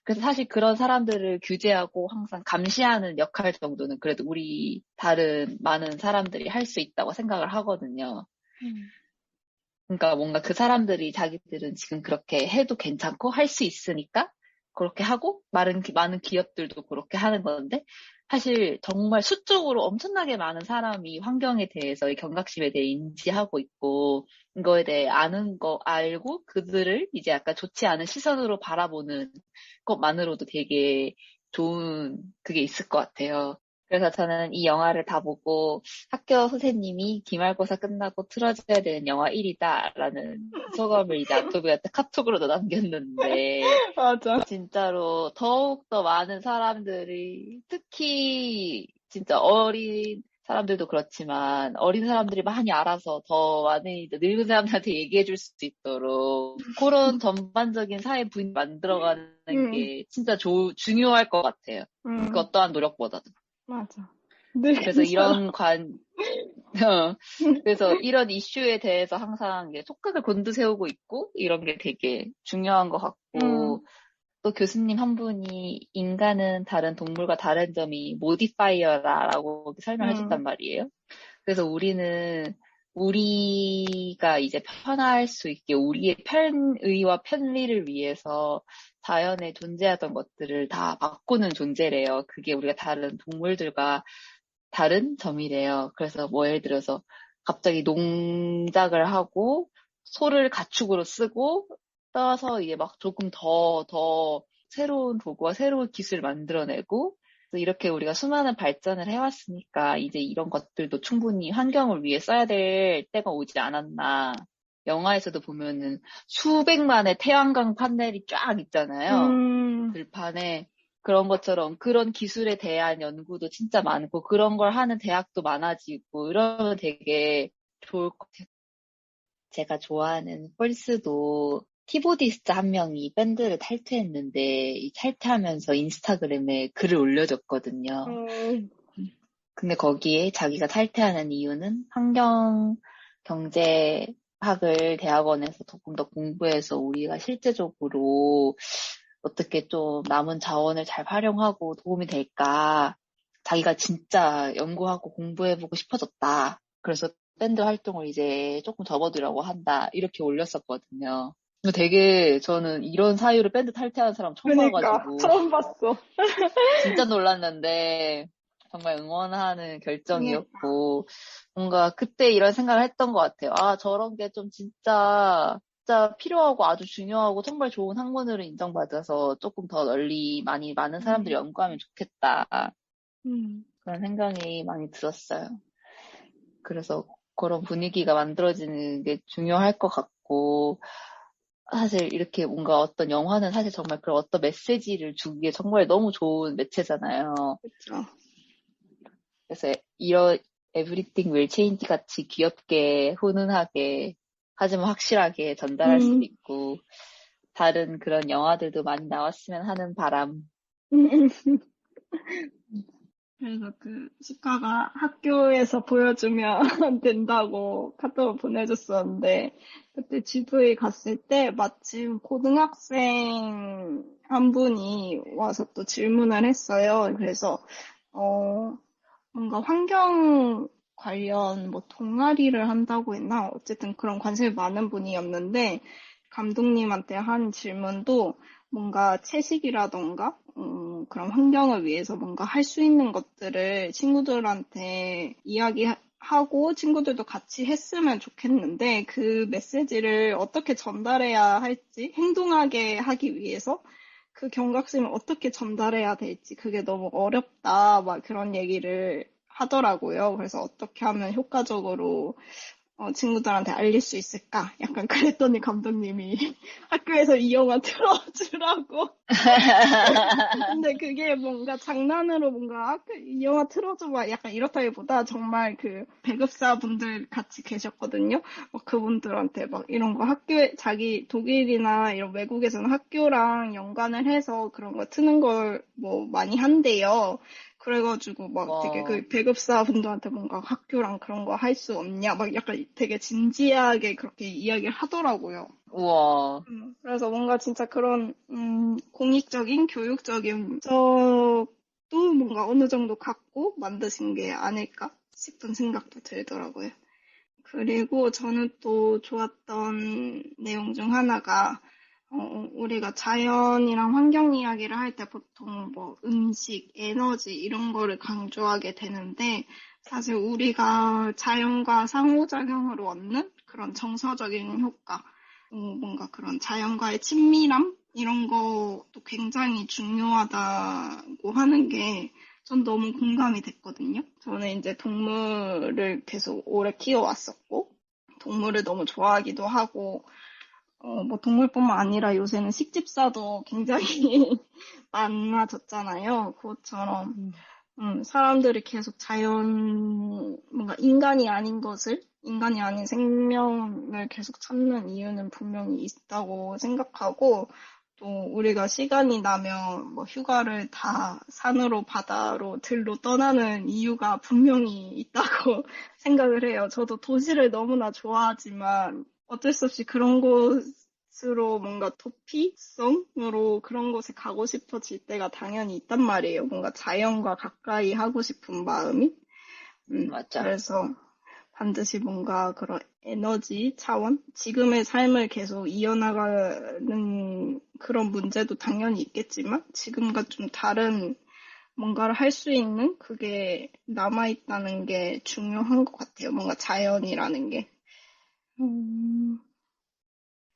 그래서 사실 그런 사람들을 규제하고 항상 감시하는 역할 정도는 그래도 우리 다른 많은 사람들이 할 수 있다고 생각을 하거든요. 그러니까 뭔가 그 사람들이 자기들은 지금 그렇게 해도 괜찮고 할 수 있으니까 그렇게 하고 많은 기업들도 그렇게 하는 건데 사실 정말 수적으로 엄청나게 많은 사람이 환경에 대해서 이 경각심에 대해 인지하고 있고 이거에 대해 알고 그들을 이제 약간 좋지 않은 시선으로 바라보는 것만으로도 되게 좋은 그게 있을 것 같아요. 그래서 저는 이 영화를 다 보고 학교 선생님이 기말고사 끝나고 틀어줘야 되는 영화 1위다라는 소감을 이제 아토비한테 카톡으로도 남겼는데 맞아. 진짜로 더욱더 많은 사람들이 특히 진짜 어린 사람들도 그렇지만 어린 사람들이 많이 알아서 더 많은 늙은 사람들한테 얘기해 줄 수 있도록 그런 전반적인 사회 분위기 만들어가는 게 진짜 중요할 것 같아요. 그 어떠한 노력보다도. 맞아. 그래서 그래서 이런 이슈에 대해서 항상 촉각을 곤두세우고 있고 이런 게 되게 중요한 것 같고 또 교수님 한 분이 인간은 다른 동물과 다른 점이 모디파이어라고 설명해 줬단 말이에요. 그래서 우리가 이제 편할 수 있게 우리의 편의와 편리를 위해서 자연에 존재하던 것들을 다 바꾸는 존재래요. 그게 우리가 다른 동물들과 다른 점이래요. 그래서 뭐 예를 들어서 갑자기 농작을 하고 소를 가축으로 쓰고 떠서 이제 막 조금 더 새로운 도구와 새로운 기술을 만들어내고 이렇게 우리가 수많은 발전을 해왔으니까 이제 이런 것들도 충분히 환경을 위해 써야 될 때가 오지 않았나. 영화에서도 보면은 수백만의 태양광 파넬이 쫙 있잖아요. 들판에. 그런 것처럼 그런 기술에 대한 연구도 진짜 많고 그런 걸 하는 대학도 많아지고 이러면 되게 좋을 것 같아요. 제가 좋아하는 펄스도 키보디스트 한 명이 밴드를 탈퇴했는데 이 탈퇴하면서 인스타그램에 글을 올려줬거든요. 근데 거기에 자기가 탈퇴하는 이유는 환경 경제학을 대학원에서 조금 더 공부해서 우리가 실제적으로 어떻게 좀 남은 자원을 잘 활용하고 도움이 될까? 자기가 진짜 연구하고 공부해보고 싶어졌다. 그래서 밴드 활동을 이제 조금 접어두려고 한다. 이렇게 올렸었거든요. 근데 되게 저는 이런 사유로 밴드 탈퇴하는 사람 처음 그러니까 봐가지고 처음 봤어. 진짜 놀랐는데 정말 응원하는 그러니까. 결정이었고 뭔가 그때 이런 생각을 했던 것 같아요. 아, 저런 게 좀 진짜 필요하고 아주 중요하고 정말 좋은 학문으로 인정받아서 조금 더 널리 많은 사람들이 음, 연구하면 좋겠다. 음, 그런 생각이 많이 들었어요. 그래서 그런 분위기가 만들어지는 게 중요할 것 같고 사실 이렇게 뭔가 어떤 영화는 사실 정말 그런 어떤 메시지를 주기에 정말 너무 좋은 매체잖아요. 그렇죠. 그래서 이런 Everything Will Change 같이 귀엽게 훈훈하게 하지만 확실하게 전달할 수도 음, 있고 다른 그런 영화들도 많이 나왔으면 하는 바람. 음. 그래서 그 시카가 학교에서 보여주면 된다고 카톡을 보내줬었는데 그때 GV 갔을 때 마침 고등학생 한 분이 와서 또 질문을 했어요. 그래서 어 뭔가 환경 관련 뭐 동아리를 한다고 했나? 어쨌든 그런 관심이 많은 분이었는데 감독님한테 한 질문도 뭔가 채식이라던가 그런 환경을 위해서 뭔가 할 수 있는 것들을 친구들한테 이야기하고 친구들도 같이 했으면 좋겠는데 그 메시지를 어떻게 전달해야 할지 행동하게 하기 위해서 그 경각심을 어떻게 전달해야 될지 그게 너무 어렵다 막 그런 얘기를 하더라고요. 그래서 어떻게 하면 효과적으로 친구들한테 알릴 수 있을까? 약간 그랬더니 감독님이 학교에서 이 영화 틀어주라고. 근데 그게 뭔가 장난으로 뭔가 이 영화 틀어줘 막 약간 이렇다기보다 정말 그 배급사 분들 같이 계셨거든요. 그분들한테 막 이런 거 자기 독일이나 이런 외국에서는 학교랑 연관을 해서 그런 거 트는 걸 뭐 많이 한대요. 그래가지고 막 되게 와, 그 배급사 분들한테 뭔가 학교랑 그런 거 할 수 없냐 막 약간 되게 진지하게 그렇게 이야기를 하더라고요. 우와, 그래서 뭔가 진짜 그런, 공익적인, 교육적인 적도 뭔가 어느 정도 갖고 만드신 게 아닐까 싶은 생각도 들더라고요. 그리고 저는 또 좋았던 내용 중 하나가, 우리가 자연이랑 환경 이야기를 할 때 보통 뭐 음식, 에너지 이런 거를 강조하게 되는데, 사실 우리가 자연과 상호작용으로 얻는 그런 정서적인 효과, 뭔가 그런 자연과의 친밀함? 이런 것도 굉장히 중요하다고 하는 게 전 너무 공감이 됐거든요. 저는 이제 동물을 계속 오래 키워왔었고, 동물을 너무 좋아하기도 하고, 뭐 동물뿐만 아니라 요새는 식집사도 굉장히 많아졌잖아요. 그것처럼 사람들이 계속 뭔가 인간이 아닌 생명을 계속 찾는 이유는 분명히 있다고 생각하고, 또 우리가 시간이 나면 뭐 휴가를 다 산으로 바다로 들로 떠나는 이유가 분명히 있다고 생각을 해요. 저도 도시를 너무나 좋아하지만 어쩔 수 없이 그런 곳으로 뭔가 도피성으로 그런 곳에 가고 싶어질 때가 당연히 있단 말이에요. 뭔가 자연과 가까이 하고 싶은 마음이. 맞아. 그래서 반드시 뭔가 그런 에너지 차원? 지금의 삶을 계속 이어나가는 그런 문제도 당연히 있겠지만 지금과 좀 다른 뭔가를 할 수 있는 그게 남아있다는 게 중요한 것 같아요. 뭔가 자연이라는 게. 음,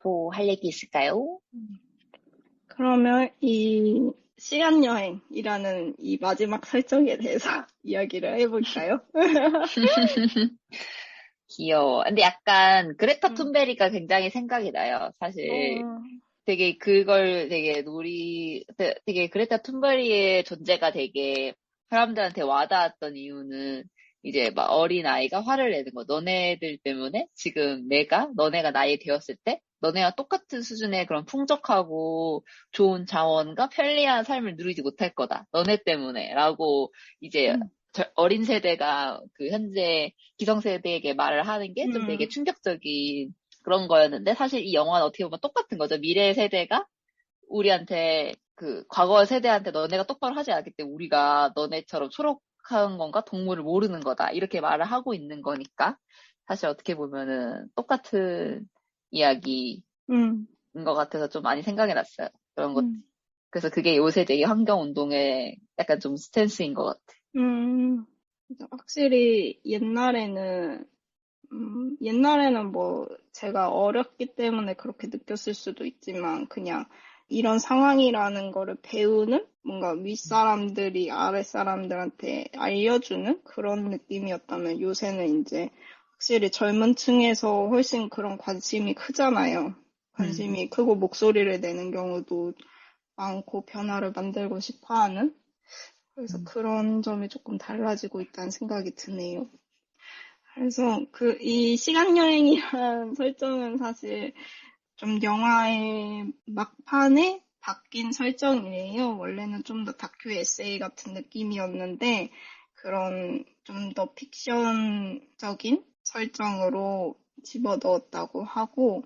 또 할 얘기 있을까요? 그러면 이 시간여행이라는 이 마지막 설정에 대해서 이야기를 해볼까요? 귀여워. 근데 약간 그레타 음, 툰베리가 굉장히 생각이 나요. 사실 어, 되게 그걸 되게 그레타 툰베리의 존재가 되게 사람들한테 와닿았던 이유는 이제 막 어린 아이가 화를 내는 거. 너네들 때문에 지금 너네가 나이 되었을 때 너네와 똑같은 수준의 그런 풍족하고 좋은 자원과 편리한 삶을 누리지 못할 거다. 너네 때문에. 라고 이제 음, 어린 세대가 그 현재 기성세대에게 말을 하는 게 좀 되게 음, 충격적인 그런 거였는데 사실 이 영화는 어떻게 보면 똑같은 거죠. 미래 세대가 우리한테 그 과거 세대한테 너네가 똑바로 하지 않기 때문에 우리가 너네처럼 초록한 건가 동물을 모르는 거다 이렇게 말을 하고 있는 거니까 사실 어떻게 보면은 똑같은 이야기인 음, 것 같아서 좀 많이 생각이 났어요. 그런 것. 음, 그래서 그게 요새 되게 환경 운동의 약간 좀 스탠스인 것 같아. 음. 확실히 옛날에는 뭐 제가 어렸기 때문에 그렇게 느꼈을 수도 있지만 그냥 이런 상황이라는 거를 배우는 뭔가 윗사람들이 아랫사람들한테 알려주는 그런 느낌이었다면 요새는 이제 확실히 젊은 층에서 훨씬 그런 관심이 크잖아요. 음, 관심이 크고 목소리를 내는 경우도 많고 변화를 만들고 싶어 하는 그래서 음, 그런 점이 조금 달라지고 있다는 생각이 드네요. 그래서 이 시간여행이란 설정은 사실 좀 영화의 막판에 바뀐 설정이에요. 원래는 좀 더 다큐 에세이 같은 느낌이었는데 그런 좀 더 픽션적인 설정으로 집어넣었다고 하고,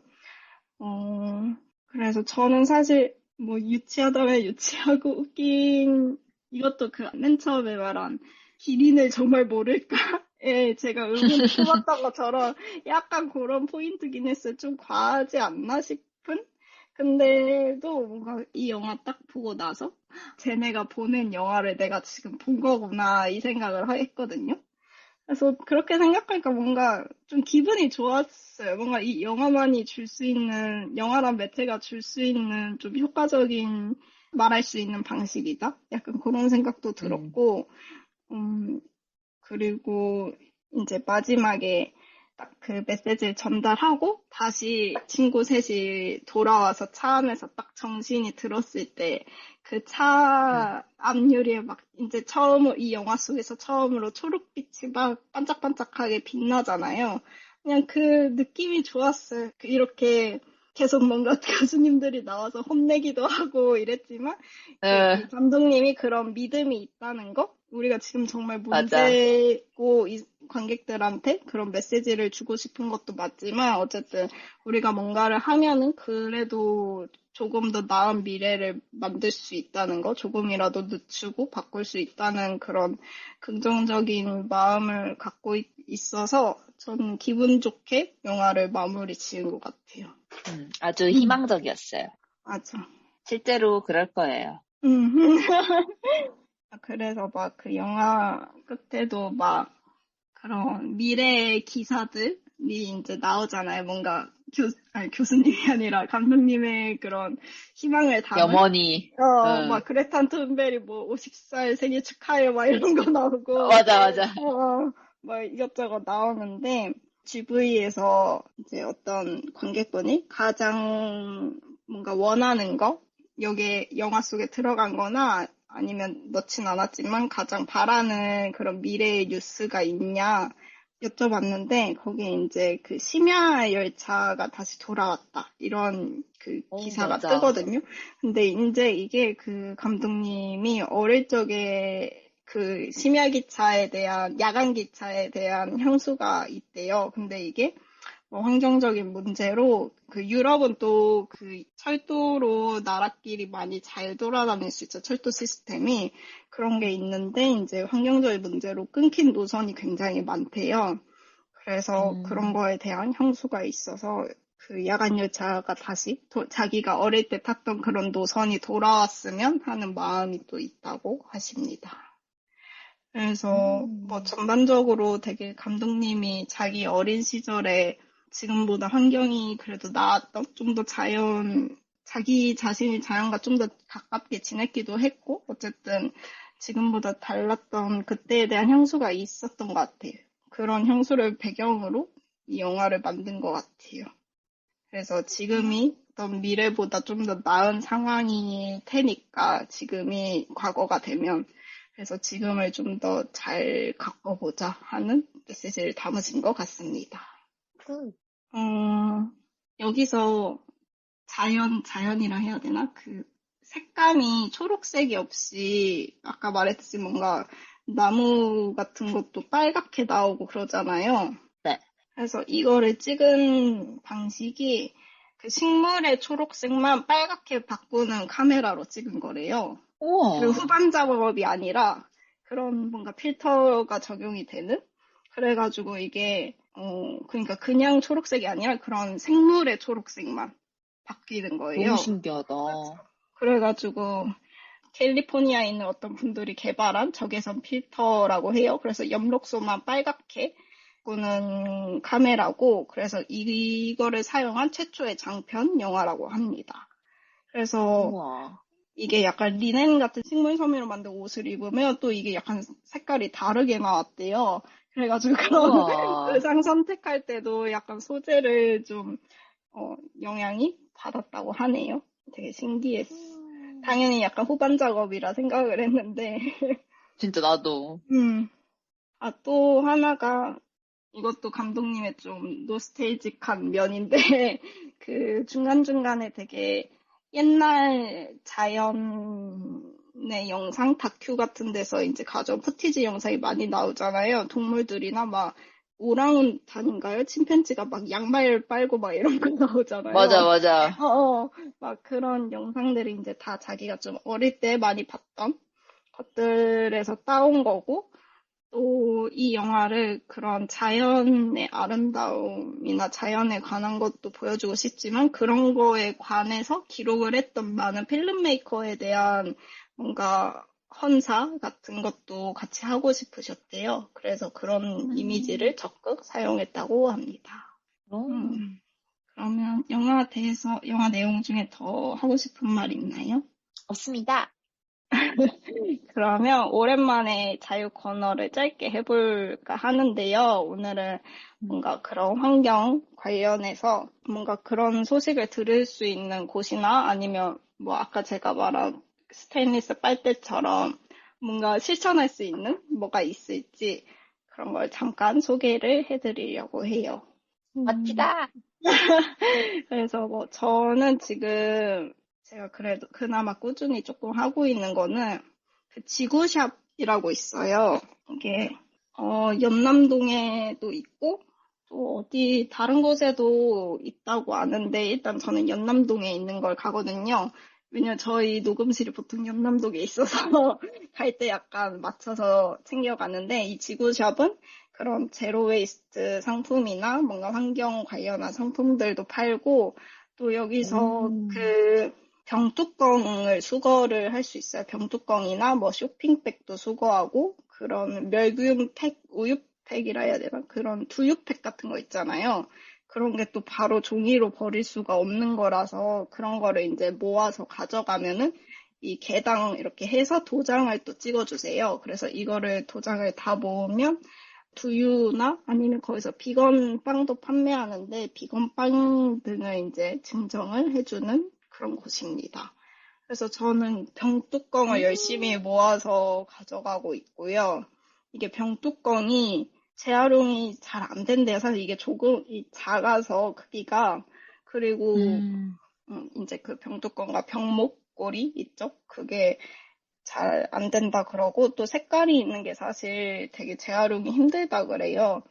어, 그래서 저는 사실 뭐 유치하다면 유치하고 웃긴 이것도 그 맨 처음에 말한 기린을 정말 모를까? 예, 제가 의문을 품었던 것처럼 약간 그런 포인트긴 했어요. 좀 과하지 않나 싶은? 근데도 뭔가 이 영화 딱 보고 나서 쟤네가 보는 영화를 내가 지금 본 거구나 이 생각을 했거든요. 그래서 그렇게 생각하니까 뭔가 좀 기분이 좋았어요. 뭔가 이 영화만이 줄 수 있는, 영화란 매체가 줄 수 있는 좀 효과적인 말할 수 있는 방식이다? 약간 그런 생각도 음, 들었고, 음, 그리고 이제 마지막에 딱 그 메시지를 전달하고 다시 친구 셋이 돌아와서 차 안에서 딱 정신이 들었을 때 그 음, 차 앞유리에 막 이제 처음으로 이 영화 속에서 처음으로 초록빛이 막 반짝반짝하게 빛나잖아요. 그냥 그 느낌이 좋았어요. 이렇게 계속 뭔가 가수님들이 나와서 혼내기도 하고 이랬지만 그 어, 감독님이 그런 믿음이 있다는 거? 우리가 지금 정말 맞아. 문제고 이 관객들한테 그런 메시지를 주고 싶은 것도 맞지만 어쨌든 우리가 뭔가를 하면은 그래도 조금 더 나은 미래를 만들 수 있다는 거, 조금이라도 늦추고 바꿀 수 있다는 그런 긍정적인 마음을 갖고 있어서 저는 기분 좋게 영화를 마무리 지은 것 같아요. 아주 희망적이었어요. 맞아. 실제로 그럴 거예요. 음. 그래서 막 그 영화 끝에도 막 그런 미래의 기사들이 이제 나오잖아요. 뭔가 아니, 교수님이 아니라 감독님의 그런 희망을 담은 염원이, 막 그레탄 툰베리 뭐 50살 생일 축하해 막 이런 거 나오고 맞아, 맞아. 막 이것저것 나오는데 GV에서 이제 어떤 관객분이 가장 뭔가 원하는 거 여기에 영화 속에 들어간 거나 아니면 넣진 않았지만 가장 바라는 그런 미래의 뉴스가 있냐 여쭤봤는데 거기에 이제 그 심야 열차가 다시 돌아왔다 이런 그 기사가 맞아. 뜨거든요. 근데 이제 이게 그 감독님이 어릴 적에 그 심야 기차에 대한 야간 기차에 대한 향수가 있대요. 근데 이게 뭐 환경적인 문제로 그 유럽은 또 그 철도로 나라끼리 많이 잘 돌아다닐 수 있죠. 철도 시스템이 그런 게 있는데 이제 환경적인 문제로 끊긴 노선이 굉장히 많대요. 그래서 그런 음, 거에 대한 향수가 있어서 그 야간 열차가 다시 자기가 어릴 때 탔던 그런 노선이 돌아왔으면 하는 마음이 또 있다고 하십니다. 그래서 뭐 음, 전반적으로 되게 감독님이 자기 어린 시절에 지금보다 환경이 그래도 나았던 좀 더 자기 자신이 자연과 좀 더 가깝게 지냈기도 했고 어쨌든 지금보다 달랐던 그때에 대한 향수가 있었던 것 같아요. 그런 향수를 배경으로 이 영화를 만든 것 같아요. 그래서 지금이 어떤 미래보다 좀 더 나은 상황일 테니까 지금이 과거가 되면 그래서 지금을 좀 더 잘 가꿔보자 하는 메시지를 담으신 것 같습니다. 음. 어, 여기서 자연이라 해야 되나? 그 색감이 초록색이 없이 아까 말했듯이 뭔가 나무 같은 것도 빨갛게 나오고 그러잖아요. 네. 그래서 이거를 찍은 방식이 그 식물의 초록색만 빨갛게 바꾸는 카메라로 찍은 거래요. 그 우와. 후반 작업이 아니라 그런 뭔가 필터가 적용이 되는? 그래가지고 이게, 그러니까 그냥 초록색이 아니라 그런 생물의 초록색만 바뀌는 너무 거예요. 신기하다. 그래가지고 캘리포니아에 있는 어떤 분들이 개발한 적외선 필터라고 해요. 그래서 엽록소만 빨갛게 바꾸는 카메라고, 그래서 이거를 사용한 최초의 장편 영화라고 합니다. 그래서 우와. 이게 약간 리넨 같은 식물 섬유로 만든 옷을 입으면 또 이게 약간 색깔이 다르게 나왔대요. 그래가지고 그런 우와. 의상 선택할 때도 약간 소재를 좀 영향이 받았다고 하네요. 되게 신기했어. 당연히 약간 후반 작업이라 생각을 했는데, 진짜 나도. 또 하나가 이것도 감독님의 좀 노스텔직한 면인데, 그 중간중간에 되게 옛날 자연의 영상, 다큐 같은 데서 이제 가져온 푸티지 영상이 많이 나오잖아요. 동물들이나 막 오랑우탄인가요? 침팬지가 막 양말 빨고 막 이런 거 맞아, 나오잖아요. 맞아. 막 그런 영상들이 이제 다 자기가 좀 어릴 때 많이 봤던 것들에서 따온 거고, 또 이 영화를 그런 자연의 아름다움이나 자연에 관한 것도 보여주고 싶지만 그런 거에 관해서 기록을 했던 많은 필름메이커에 대한 뭔가 헌사 같은 것도 같이 하고 싶으셨대요. 그래서 그런 이미지를 적극 사용했다고 합니다. 오. 음, 그러면 영화 내용 중에 더 하고 싶은 말 있나요? 없습니다. 그러면 오랜만에 자유 코너를 짧게 해볼까 하는데요. 오늘은 뭔가 그런 환경 관련해서 뭔가 그런 소식을 들을 수 있는 곳이나 아니면 뭐 아까 제가 말한 스테인리스 빨대처럼 뭔가 실천할 수 있는 뭐가 있을지 그런 걸 잠깐 소개를 해드리려고 해요. 멋지다. 그래서 뭐 저는 지금 제가 그래도 그나마 꾸준히 조금 하고 있는 거는 그 지구샵이라고 있어요. 이게 연남동에도 있고 또 어디 다른 곳에도 있다고 아는데 일단 저는 연남동에 있는 걸 가거든요. 왜냐면 저희 녹음실이 보통 연남동에 있어서 갈 때 약간 맞춰서 챙겨가는데 이 지구샵은 그런 제로 웨이스트 상품이나 뭔가 환경 관련한 상품들도 팔고 또 여기서 음. 그 병뚜껑을 수거를 할 수 있어요. 병뚜껑이나 뭐 쇼핑백도 수거하고 그런 멸균팩, 우유팩이라 해야 되나? 그런 두유팩 같은 거 있잖아요. 그런 게 또 바로 종이로 버릴 수가 없는 거라서 그런 거를 이제 모아서 가져가면은 이 개당 이렇게 해서 도장을 또 찍어주세요. 그래서 이거를 도장을 다 모으면 두유나 아니면 거기서 비건 빵도 판매하는데 비건 빵 등을 이제 증정을 해주는 그런 곳입니다. 그래서 저는 병뚜껑을 열심히 모아서 가져가고 있고요. 이게 병뚜껑이 재활용이 잘 안 된대요. 사실 이게 조금 작아서 크기가. 그리고 음. 이제 그 병뚜껑과 병목걸이 있죠? 그게 잘 안 된다 그러고 또 색깔이 있는 게 사실 되게 재활용이 힘들다 그래요.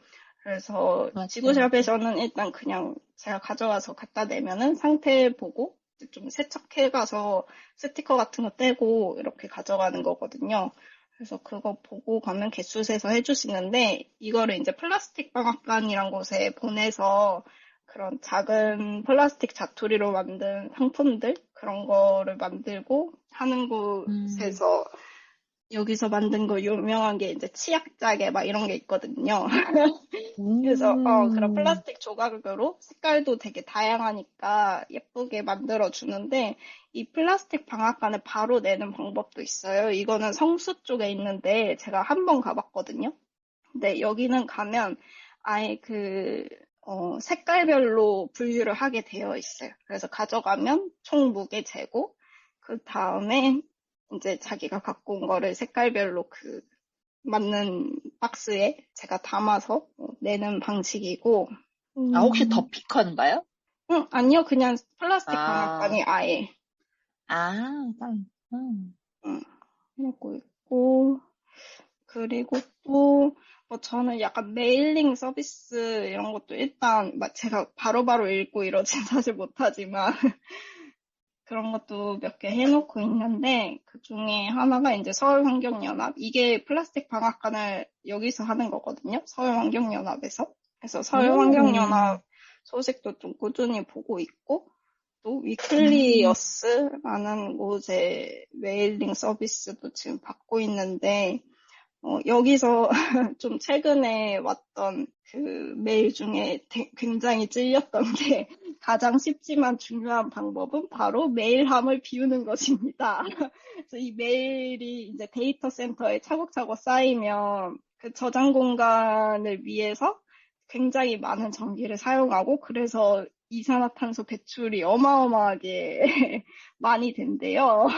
그래서 맞아, 맞아. 지구샵에서는 일단 그냥 제가 가져와서 갖다 대면은 상태 보고 좀 세척해가서 스티커 같은 거 떼고 이렇게 가져가는 거거든요. 그래서 그거 보고 가면 개수 세서 해주시는데 이거를 이제 플라스틱 방앗간이란 곳에 보내서 그런 작은 플라스틱 자투리로 만든 상품들 그런 거를 만들고 하는 음. 곳에서 여기서 만든 거 유명한 게 이제 치약자개 막 이런 게 있거든요. 그래서 그런 음. 플라스틱 조각으로 색깔도 되게 다양하니까 예쁘게 만들어 주는데 이 플라스틱 방앗간을 바로 내는 방법도 있어요. 이거는 성수 쪽에 있는데 제가 한 번 가봤거든요. 근데 여기는 가면 아예 색깔별로 분류를 하게 되어 있어요. 그래서 가져가면 총 무게 재고, 그 다음에 이제 자기가 갖고 온 거를 색깔별로 맞는 박스에 제가 담아서 내는 방식이고, 아, 혹시 음, 더피컨가요? 아니요. 그냥 플라스틱 아, 방앗간이 아예, 아, 딱, 음. 음, 하고 있고, 그리고 또, 뭐 저는 약간 메일링 서비스 이런 것도 일단 막 제가 바로바로 읽고 이러진 사실 못하지만 그런 것도 몇 개 해놓고 있는데 그 중에 하나가 이제 서울환경연합. 이게 플라스틱 방앗간을 여기서 하는 거거든요. 서울환경연합에서. 그래서 음, 서울환경연합 소식도 좀 꾸준히 보고 있고 또 위클리어스라는 곳의 메일링 서비스도 지금 받고 있는데 여기서 좀 최근에 왔던 그 메일 중에 굉장히 찔렸던 게 가장 쉽지만 중요한 방법은 바로 메일함을 비우는 것입니다. 그래서 이 메일이 이제 데이터 센터에 차곡차곡 쌓이면 그 저장 공간을 위해서 굉장히 많은 전기를 사용하고 그래서 이산화탄소 배출이 어마어마하게 많이 된대요.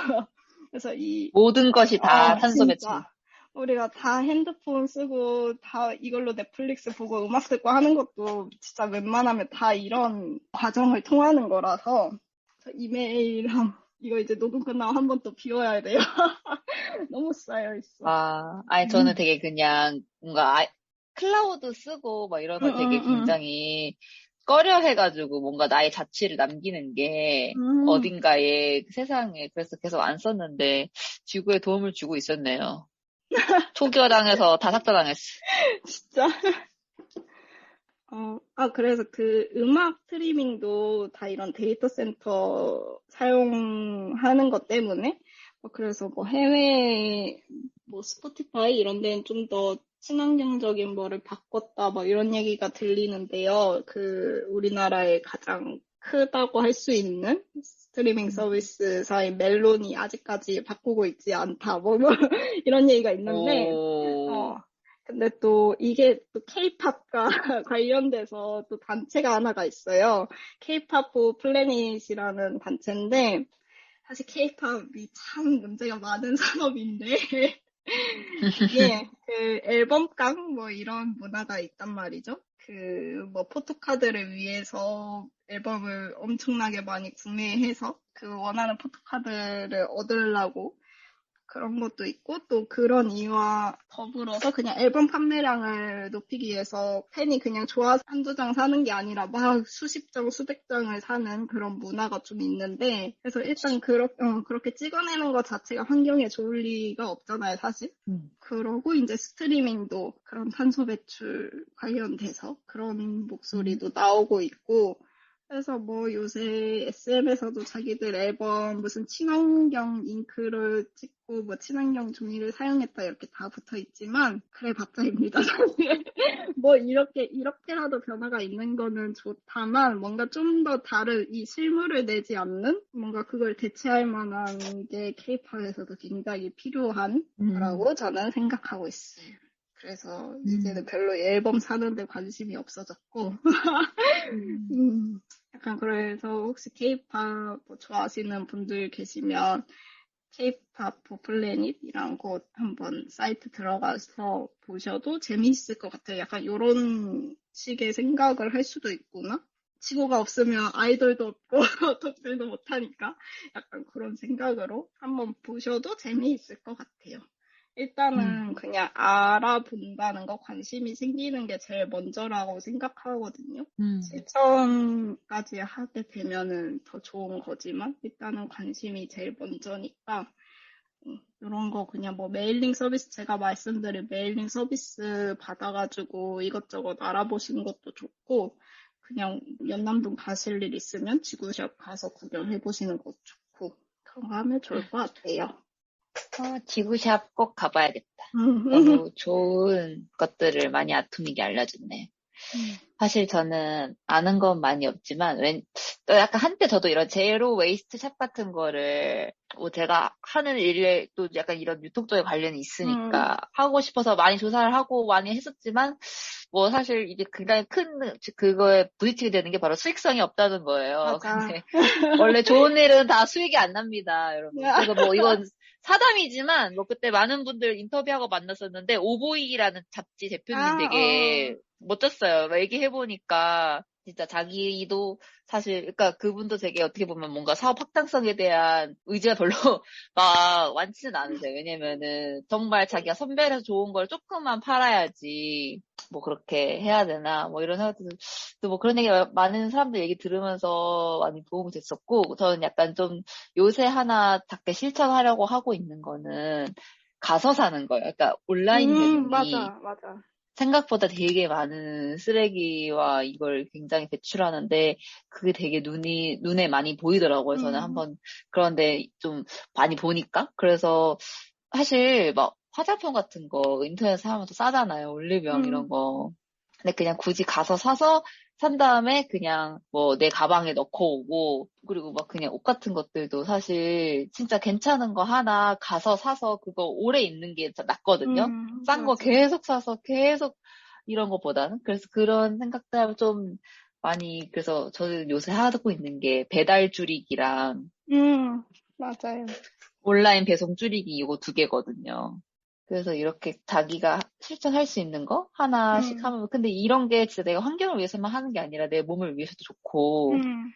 그래서 모든 것이 다 탄소 배출. 진짜. 우리가 다 핸드폰 쓰고 다 이걸로 넷플릭스 보고 음악 듣고 하는 것도 진짜 웬만하면 다 이런 과정을 통하는 거라서 저 이메일함 이거 이제 녹음 끝나고 한 번 또 비워야 돼요. 너무 쌓여 있어. 아니, 저는 음, 되게 그냥 뭔가 클라우드 쓰고 막 이런 응, 걸 되게 응, 굉장히 꺼려 해가지고 뭔가 나의 자취를 남기는 게 응. 어딘가에 그 세상에 그래서 계속 안 썼는데 지구에 도움을 주고 있었네요. 초기화당해서 다 삭제당했어. 진짜. 그래서 그 음악 스트리밍도 다 이런 데이터 센터 사용하는 것 때문에, 그래서 뭐 해외, 뭐 스포티파이 이런 데는 좀 더 친환경적인 거를 바꿨다, 뭐 이런 얘기가 들리는데요. 그 우리나라의 가장 크다고 할 수 있는 스트리밍 서비스사인 멜론이 아직까지 바꾸고 있지 않다, 뭐 이런 얘기가 있는데, 오, 어, 근데 또 이게 또 케이팝과 관련돼서 또 단체가 하나가 있어요. 케이팝 포 플래닛이라는 단체인데 사실 케이팝이 참 문제가 많은 산업인데 이게 그 앨범깡 뭐 이런 문화가 있단 말이죠. 그 뭐 포토카드를 위해서 앨범을 엄청나게 많이 구매해서 그 원하는 포토카드를 얻으려고 그런 것도 있고 또 그런 이유와 더불어서 그냥 앨범 판매량을 높이기 위해서 팬이 그냥 좋아서 한두 장 사는 게 아니라 막 수십 장, 수백 장을 사는 그런 문화가 좀 있는데 그래서 일단 그렇게 찍어내는 것 자체가 환경에 좋을 리가 없잖아요, 사실. 음. 그러고 이제 스트리밍도 그런 탄소 배출 관련돼서 그런 목소리도 나오고 있고 그래서 뭐 요새 SM에서도 자기들 앨범 무슨 친환경 잉크를 찍고 뭐 친환경 종이를 사용했다 이렇게 다 붙어 있지만 그래 봤자입니다. 사실 뭐 이렇게라도 변화가 있는 거는 좋다만 뭔가 좀 더 다른 이 실물을 내지 않는 뭔가 그걸 대체할 만한 게 케이팝에서도 굉장히 필요한 음, 거라고 저는 생각하고 있어요. 그래서 이제는 음, 별로 앨범 사는데 관심이 없어졌고 음. 음, 약간 그래서 혹시 케이팝 좋아하시는 분들 계시면 케이팝 플래닛이란 곳 한번 사이트 들어가서 보셔도 재미있을 것 같아요. 약간 이런 식의 생각을 할 수도 있구나. 지구가 없으면 아이돌도 없고 덕질도 못하니까 약간 그런 생각으로 한번 보셔도 재미있을 것 같아요. 음. 일단은 그냥 알아본다는 거 관심이 생기는 게 제일 먼저라고 생각하거든요. 음. 실천까지 하게 되면은 더 좋은 거지만 일단은 관심이 제일 먼저니까 이런 거 그냥 뭐 메일링 서비스 제가 말씀드린 메일링 서비스 받아가지고 이것저것 알아보시는 것도 좋고 그냥 연남동 가실 일 있으면 지구샵 가서 구경해 보시는 것도 좋고 그런 거 하면 좋을 것 같아요. 지구샵 꼭 가봐야겠다. 음, 너무 좋은 것들을 많이 아토믹이 알려줬네. 음, 사실 저는 아는 건 많이 없지만, 또 약간 한때 저도 이런 제로 웨이스트 샵 같은 거를, 뭐 제가 하는 일에 또 약간 이런 유통적인 관련이 음, 있으니까 하고 싶어서 많이 조사를 하고 많이 했었지만, 뭐 사실 이게 굉장히 큰, 그거에 부딪히게 되는 게 바로 수익성이 없다는 거예요. 맞아. 근데 원래 좋은 일은 다 수익이 안 납니다, 여러분. 그래서 뭐 이건 사담이지만, 뭐 그때 많은 분들 인터뷰하고 만났었는데, 오보이라는 잡지 대표님이 아, 되게 멋졌어요. 막 얘기해보니까, 진짜 자기도 사실, 그러니까 그분도 되게 어떻게 보면 뭔가 사업 확장성에 대한 의지가 별로 막 많지는 않으세요. 왜냐면은 정말 자기가 선별해서 좋은 걸 조금만 팔아야지 뭐 그렇게 해야 되나 뭐 이런 생각도 뭐 그런 얘기 많은 사람들 얘기 들으면서 많이 도움이 됐었고 저는 약간 좀 요새 하나 닿게 실천하려고 하고 있는 거는 가서 사는 거예요. 그러니까 온라인 배송이 맞아, 맞아. 생각보다 되게 많은 쓰레기와 이걸 굉장히 배출하는데 그게 되게 눈에 많이 보이더라고요. 저는 음, 한번 그런데 좀 많이 보니까. 그래서 사실 막 화장품 같은 거 인터넷에서 하면 더 싸잖아요. 올리브영 이런 음, 거. 근데 그냥 굳이 가서 사서 산 다음에 그냥 뭐 내 가방에 넣고 오고 그리고 막 그냥 옷 같은 것들도 사실 진짜 괜찮은 거 하나 가서 사서 그거 오래 입는 게 낫거든요. 싼 거 맞아. 계속 사서 계속 이런 것보다는. 그래서 그런 생각들 하면 좀 많이, 그래서 저는 요새 하고 있는 게 배달 줄이기랑 맞아요. 온라인 배송 줄이기 이거 두 개거든요. 그래서 이렇게 자기가 실천할 수 있는 거 하나씩 음, 하면, 근데 이런 게 진짜 내가 환경을 위해서만 하는 게 아니라 내 몸을 위해서도 좋고, 음,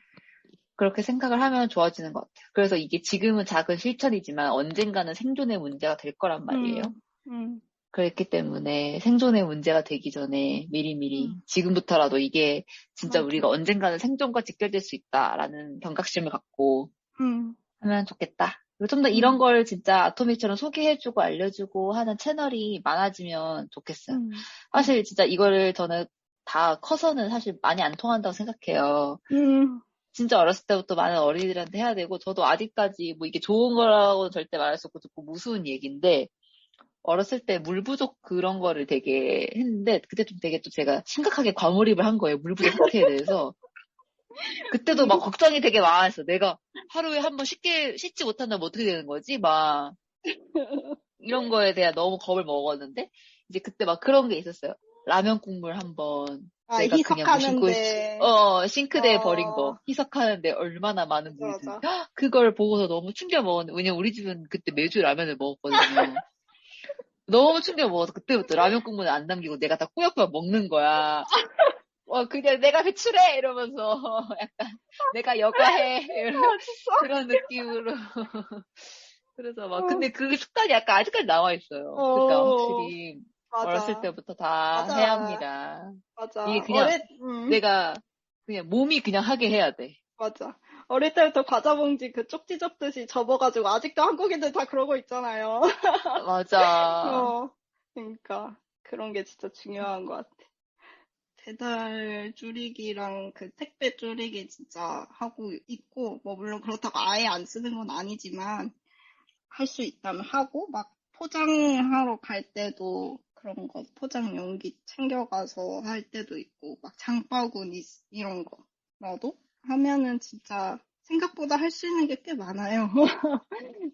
그렇게 생각을 하면 좋아지는 것 같아요. 그래서 이게 지금은 작은 실천이지만 언젠가는 생존의 문제가 될 거란 말이에요. 음, 음, 그랬기 때문에 생존의 문제가 되기 전에 미리미리 음, 지금부터라도 이게 진짜 우리가 맞아. 언젠가는 생존과 직결될 수 있다라는 경각심을 갖고 음, 하면 좋겠다. 그리고 좀 더 이런 음, 걸 진짜 아토미처럼 소개해주고 알려주고 하는 채널이 많아지면 좋겠어요. 음, 음, 사실 진짜 이거를 저는 다 커서는 사실 많이 안 통한다고 생각해요. 음, 진짜 어렸을 때부터 많은 어린이들한테 해야 되고 저도 아직까지 뭐 이게 좋은 거라고 절대 말할 수 없고 듣고 무서운 얘기인데 어렸을 때 물 부족 그런 거를 되게 했는데 그때 좀 되게 또 제가 심각하게 과몰입을 한 거예요. 물 부족 사태에 대해서. 그때도 막 걱정이 되게 많았어. 내가 하루에 한 번 쉽게 씻지 못한다면 어떻게 되는 거지? 막 이런 거에 대한 너무 겁을 먹었는데 이제 그때 막 그런 게 있었어요. 라면 국물 한 번 아, 내가 그냥 무심코 희석하는데, 싱크대에 버린 거 어, 희석하는데 얼마나 많은 맞아, 물이 드는지 맞아. 그걸 보고서 너무 충격 먹었는데 왜냐면 우리 집은 그때 매주 라면을 먹었거든요. 너무 충격 먹어서 그때부터 라면 국물을 안 남기고 내가 다 꾸역꾸역 먹는 거야. 그냥 내가 배출해! 이러면서 약간 내가 여가해! 아, 진짜? 그런 느낌으로. 그래서 막, 어, 근데 그 습관이 약간 아직까지 남아있어요. 그러니까 어, 확실히 어렸을 맞아, 때부터 다 해야 맞아, 합니다. 이게 맞아. 그냥 내가 그냥 몸이 그냥 하게 해야 돼. 맞아. 어릴 때부터 과자 봉지 그 쪽지 접듯이 접어가지고 아직도 한국인들 다 그러고 있잖아요. 맞아. 어, 그러니까 그런 게 진짜 중요한 것 같아. 배달 줄이기랑 그 택배 줄이기 진짜 하고 있고, 뭐 물론 그렇다고 아예 안 쓰는 건 아니지만 할 수 있다면 하고, 막 포장하러 갈 때도 그런 거 포장 용기 챙겨가서 할 때도 있고, 막 장바구니 이런 거 나도 하면은 진짜 생각보다 할 수 있는 게 꽤 많아요.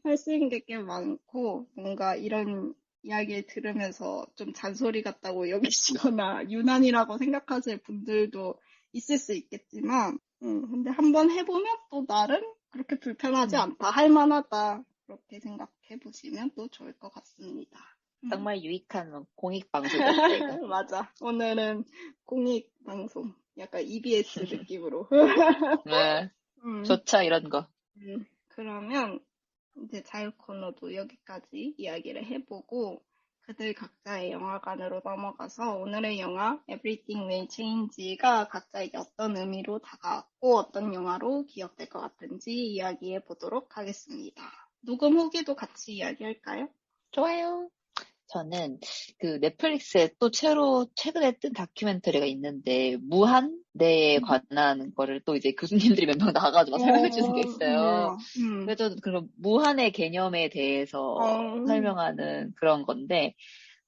할 수 있는 게 꽤 많고, 뭔가 이런 이야기를 들으면서 좀 잔소리 같다고 여기시거나 유난이라고 생각하실 분들도 있을 수 있겠지만, 근데 한번 해보면 또 나름 그렇게 불편하지 음, 않다, 할 만하다, 그렇게 생각해 보시면 또 좋을 것 같습니다. 음. 정말 유익한 공익방송이었다, 이거. 맞아. 오늘은 공익방송, 약간 EBS 느낌으로. 네, 음, 좋죠, 이런 거. 그러면 이제 자유 코너도 여기까지 이야기를 해보고 그들 각자의 영화관으로 넘어가서 오늘의 영화 Everything Will Change가 각자에게 어떤 의미로 다가왔고 어떤 영화로 기억될 것 같은지 이야기해 보도록 하겠습니다. 녹음 후기도 같이 이야기할까요? 좋아요. 저는 그 넷플릭스에 또 새로 최근에 뜬 다큐멘터리가 있는데 무한대에 음. 관한 거를 또 이제 교수님들이 몇 명 나와가지고 설명해 주는 게 있어요. 몰라. 그래서 저는 그런 무한의 개념에 대해서 어, 설명하는 그런 건데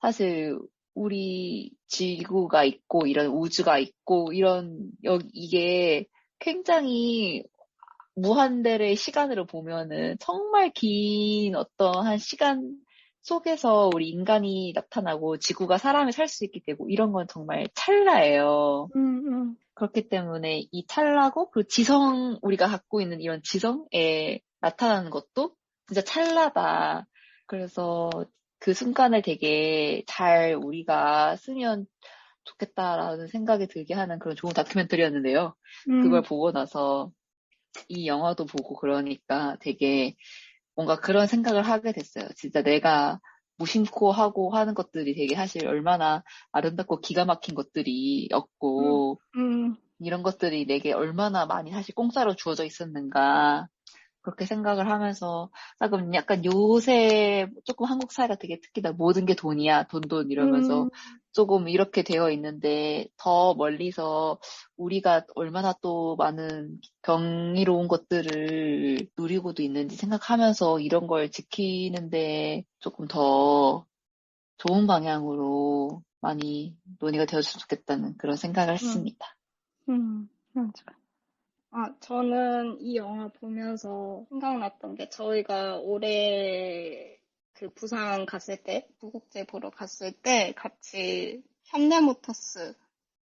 사실 우리 지구가 있고 이런 우주가 있고 이런 이게 굉장히 무한대의 시간으로 보면은 정말 긴 어떠한 시간 속에서 우리 인간이 나타나고 지구가 사람이 살 수 있게 되고 이런 건 정말 찰나예요. 음, 그렇기 때문에 이 찰나고 그 지성 우리가 갖고 있는 이런 지성에 나타나는 것도 진짜 찰나다. 그래서 그 순간을 되게 잘 우리가 쓰면 좋겠다라는 생각이 들게 하는 그런 좋은 다큐멘터리였는데요. 그걸 음, 보고 나서 이 영화도 보고 그러니까 되게 뭔가 그런 생각을 하게 됐어요. 진짜 내가 무심코 하고 하는 것들이 되게 사실 얼마나 아름답고 기가 막힌 음, 것들이었고, 음, 이런 것들이 내게 얼마나 많이 사실 공짜로 주어져 있었는가. 그렇게 생각을 하면서, 그럼 약간 요새 조금 한국 사회가 되게 특히 나 모든 게 돈이야, 돈 이러면서 음, 조금 이렇게 되어 있는데 더 멀리서 우리가 얼마나 또 많은 경이로운 것들을 누리고도 있는지 생각하면서 이런 걸 지키는데 조금 더 좋은 방향으로 많이 논의가 되었으면 좋겠다는 그런 생각을 음, 했습니다. 맞아. 아, 저는 이 영화 보면서 생각났던 게 저희가 올해 그 부산 갔을 때, 무국제 보러 갔을 때 같이 현대모터스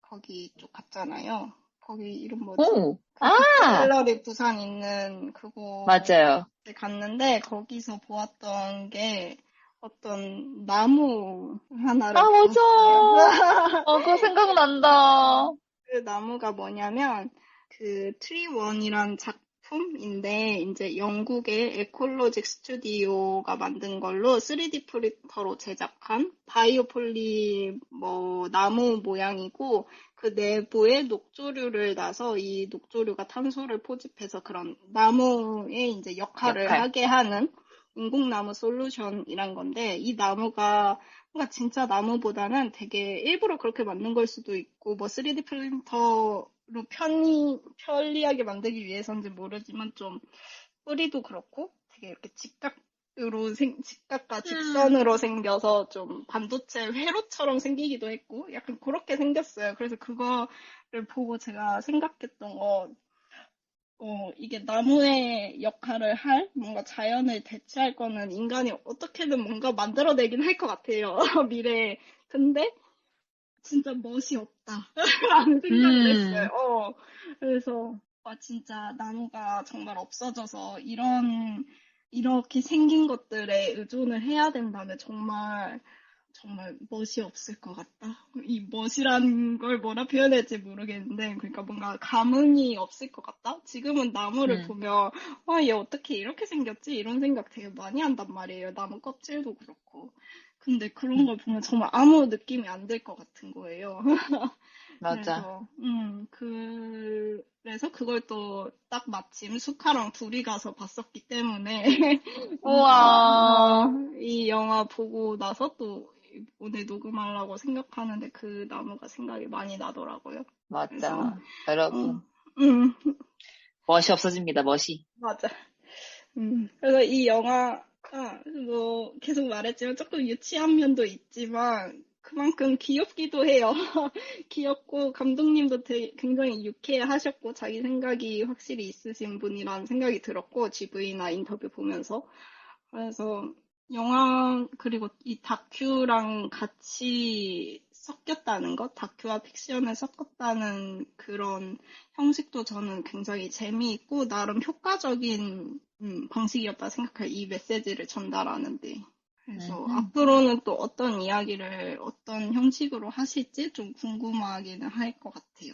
거기 쪽 갔잖아요. 거기 이름 뭐지? 오! 그 아! 빅토갤러리 부산 있는 그곳에 맞아요. 갔는데 거기서 보았던 게 어떤 나무 아, 하나를 맞아. 보았어요. 그거 생각난다. 그 나무가 뭐냐면 그 트리원이란 작품인데 이제 영국의 에콜로직 스튜디오가 만든 걸로 3D 프린터로 제작한 바이오폴리머 나무 모양이고 그 내부에 녹조류를 놔서 이 녹조류가 탄소를 포집해서 그런 나무의 이제 역할을 역할. 하게 하는 인공나무 솔루션이란 건데 이 나무가 뭔가 진짜 나무보다는 되게 일부러 그렇게 만든 걸 수도 있고, 뭐 3D 프린터로 편리하게 만들기 위해서인지 모르지만 좀 뿌리도 그렇고 되게 이렇게 직각과 음. 직선으로 생겨서 좀 반도체 회로처럼 생기기도 했고, 약간 그렇게 생겼어요. 그래서 그거를 보고 제가 생각했던 거, 이게 나무의 역할을 할, 뭔가 자연을 대체할 거는 인간이 어떻게든 뭔가 만들어내긴 할 것 같아요. 미래에. 근데 진짜 멋이 없다. 라는 생각을 했어요. 음. 그래서, 진짜 나무가 정말 없어져서 이렇게 생긴 것들에 의존을 해야 된다면 정말 멋이 없을 것 같다. 이 멋이라는 걸 뭐라 표현해야 될지 모르겠는데, 그러니까 뭔가 감흥이 없을 것 같다? 지금은 나무를 음. 보면, 얘 어떻게 이렇게 생겼지? 이런 생각 되게 많이 한단 말이에요. 나무 껍질도 그렇고. 근데 그런 음. 걸 보면 정말 아무 느낌이 안 들 것 같은 거예요. 맞아. 그래서 그걸 또 딱 마침 수카랑 둘이 가서 봤었기 때문에, 뭔가, 우와. 이 영화 보고 나서 또 오늘 녹음하려고 생각하는데 그 나무가 생각이 많이 나더라고요. 그래서, 맞아. 음, 여러분. 음, 멋이 없어집니다, 멋이. 맞아. 그래서 이 영화가 뭐 계속 말했지만 조금 유치한 면도 있지만 그만큼 귀엽기도 해요. 귀엽고 감독님도 굉장히 유쾌하셨고 자기 생각이 확실히 있으신 분이라는 생각이 들었고 GV나 인터뷰 보면서 그래서 영화 그리고 이 다큐랑 같이 섞였다는 것, 다큐와 픽션을 섞었다는 그런 형식도 저는 굉장히 재미있고 나름 효과적인 방식이었다 생각해요. 이 메시지를 전달하는데. 그래서 음. 앞으로는 또 어떤 이야기를 어떤 형식으로 하실지 좀 궁금하기는 할 것 같아요.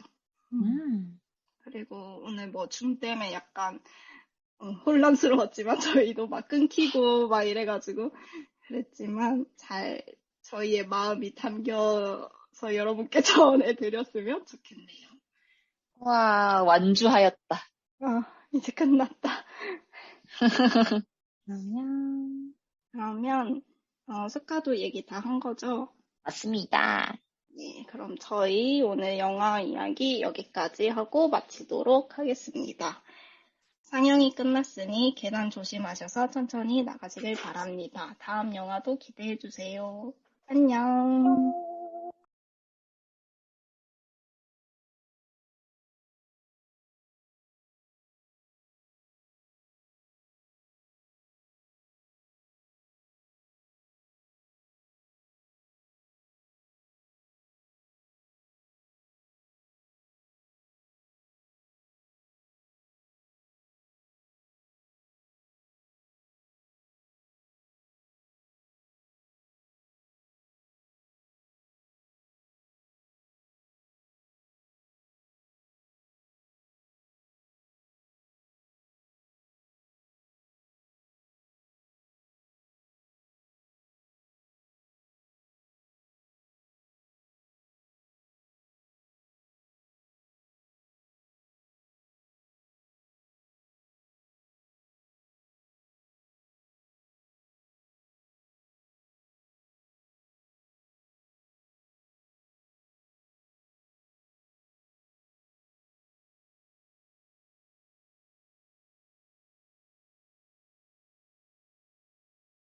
음. 음. 그리고 오늘 뭐 줌 때문에 약간 혼란스러웠지만 저희도 막 끊기고 막 이래가지고 그랬지만 저희의 마음이 담겨서 여러분께 전해드렸으면 좋겠네요. 와, 완주하였다. 이제 끝났다. 그러면, 그러면 스카도 얘기 다 한 거죠? 맞습니다. 네, 그럼 저희 오늘 영화 이야기 여기까지 하고 마치도록 하겠습니다. 상영이 끝났으니 계단 조심하셔서 천천히 나가시길 바랍니다. 다음 영화도 기대해 주세요. 안녕.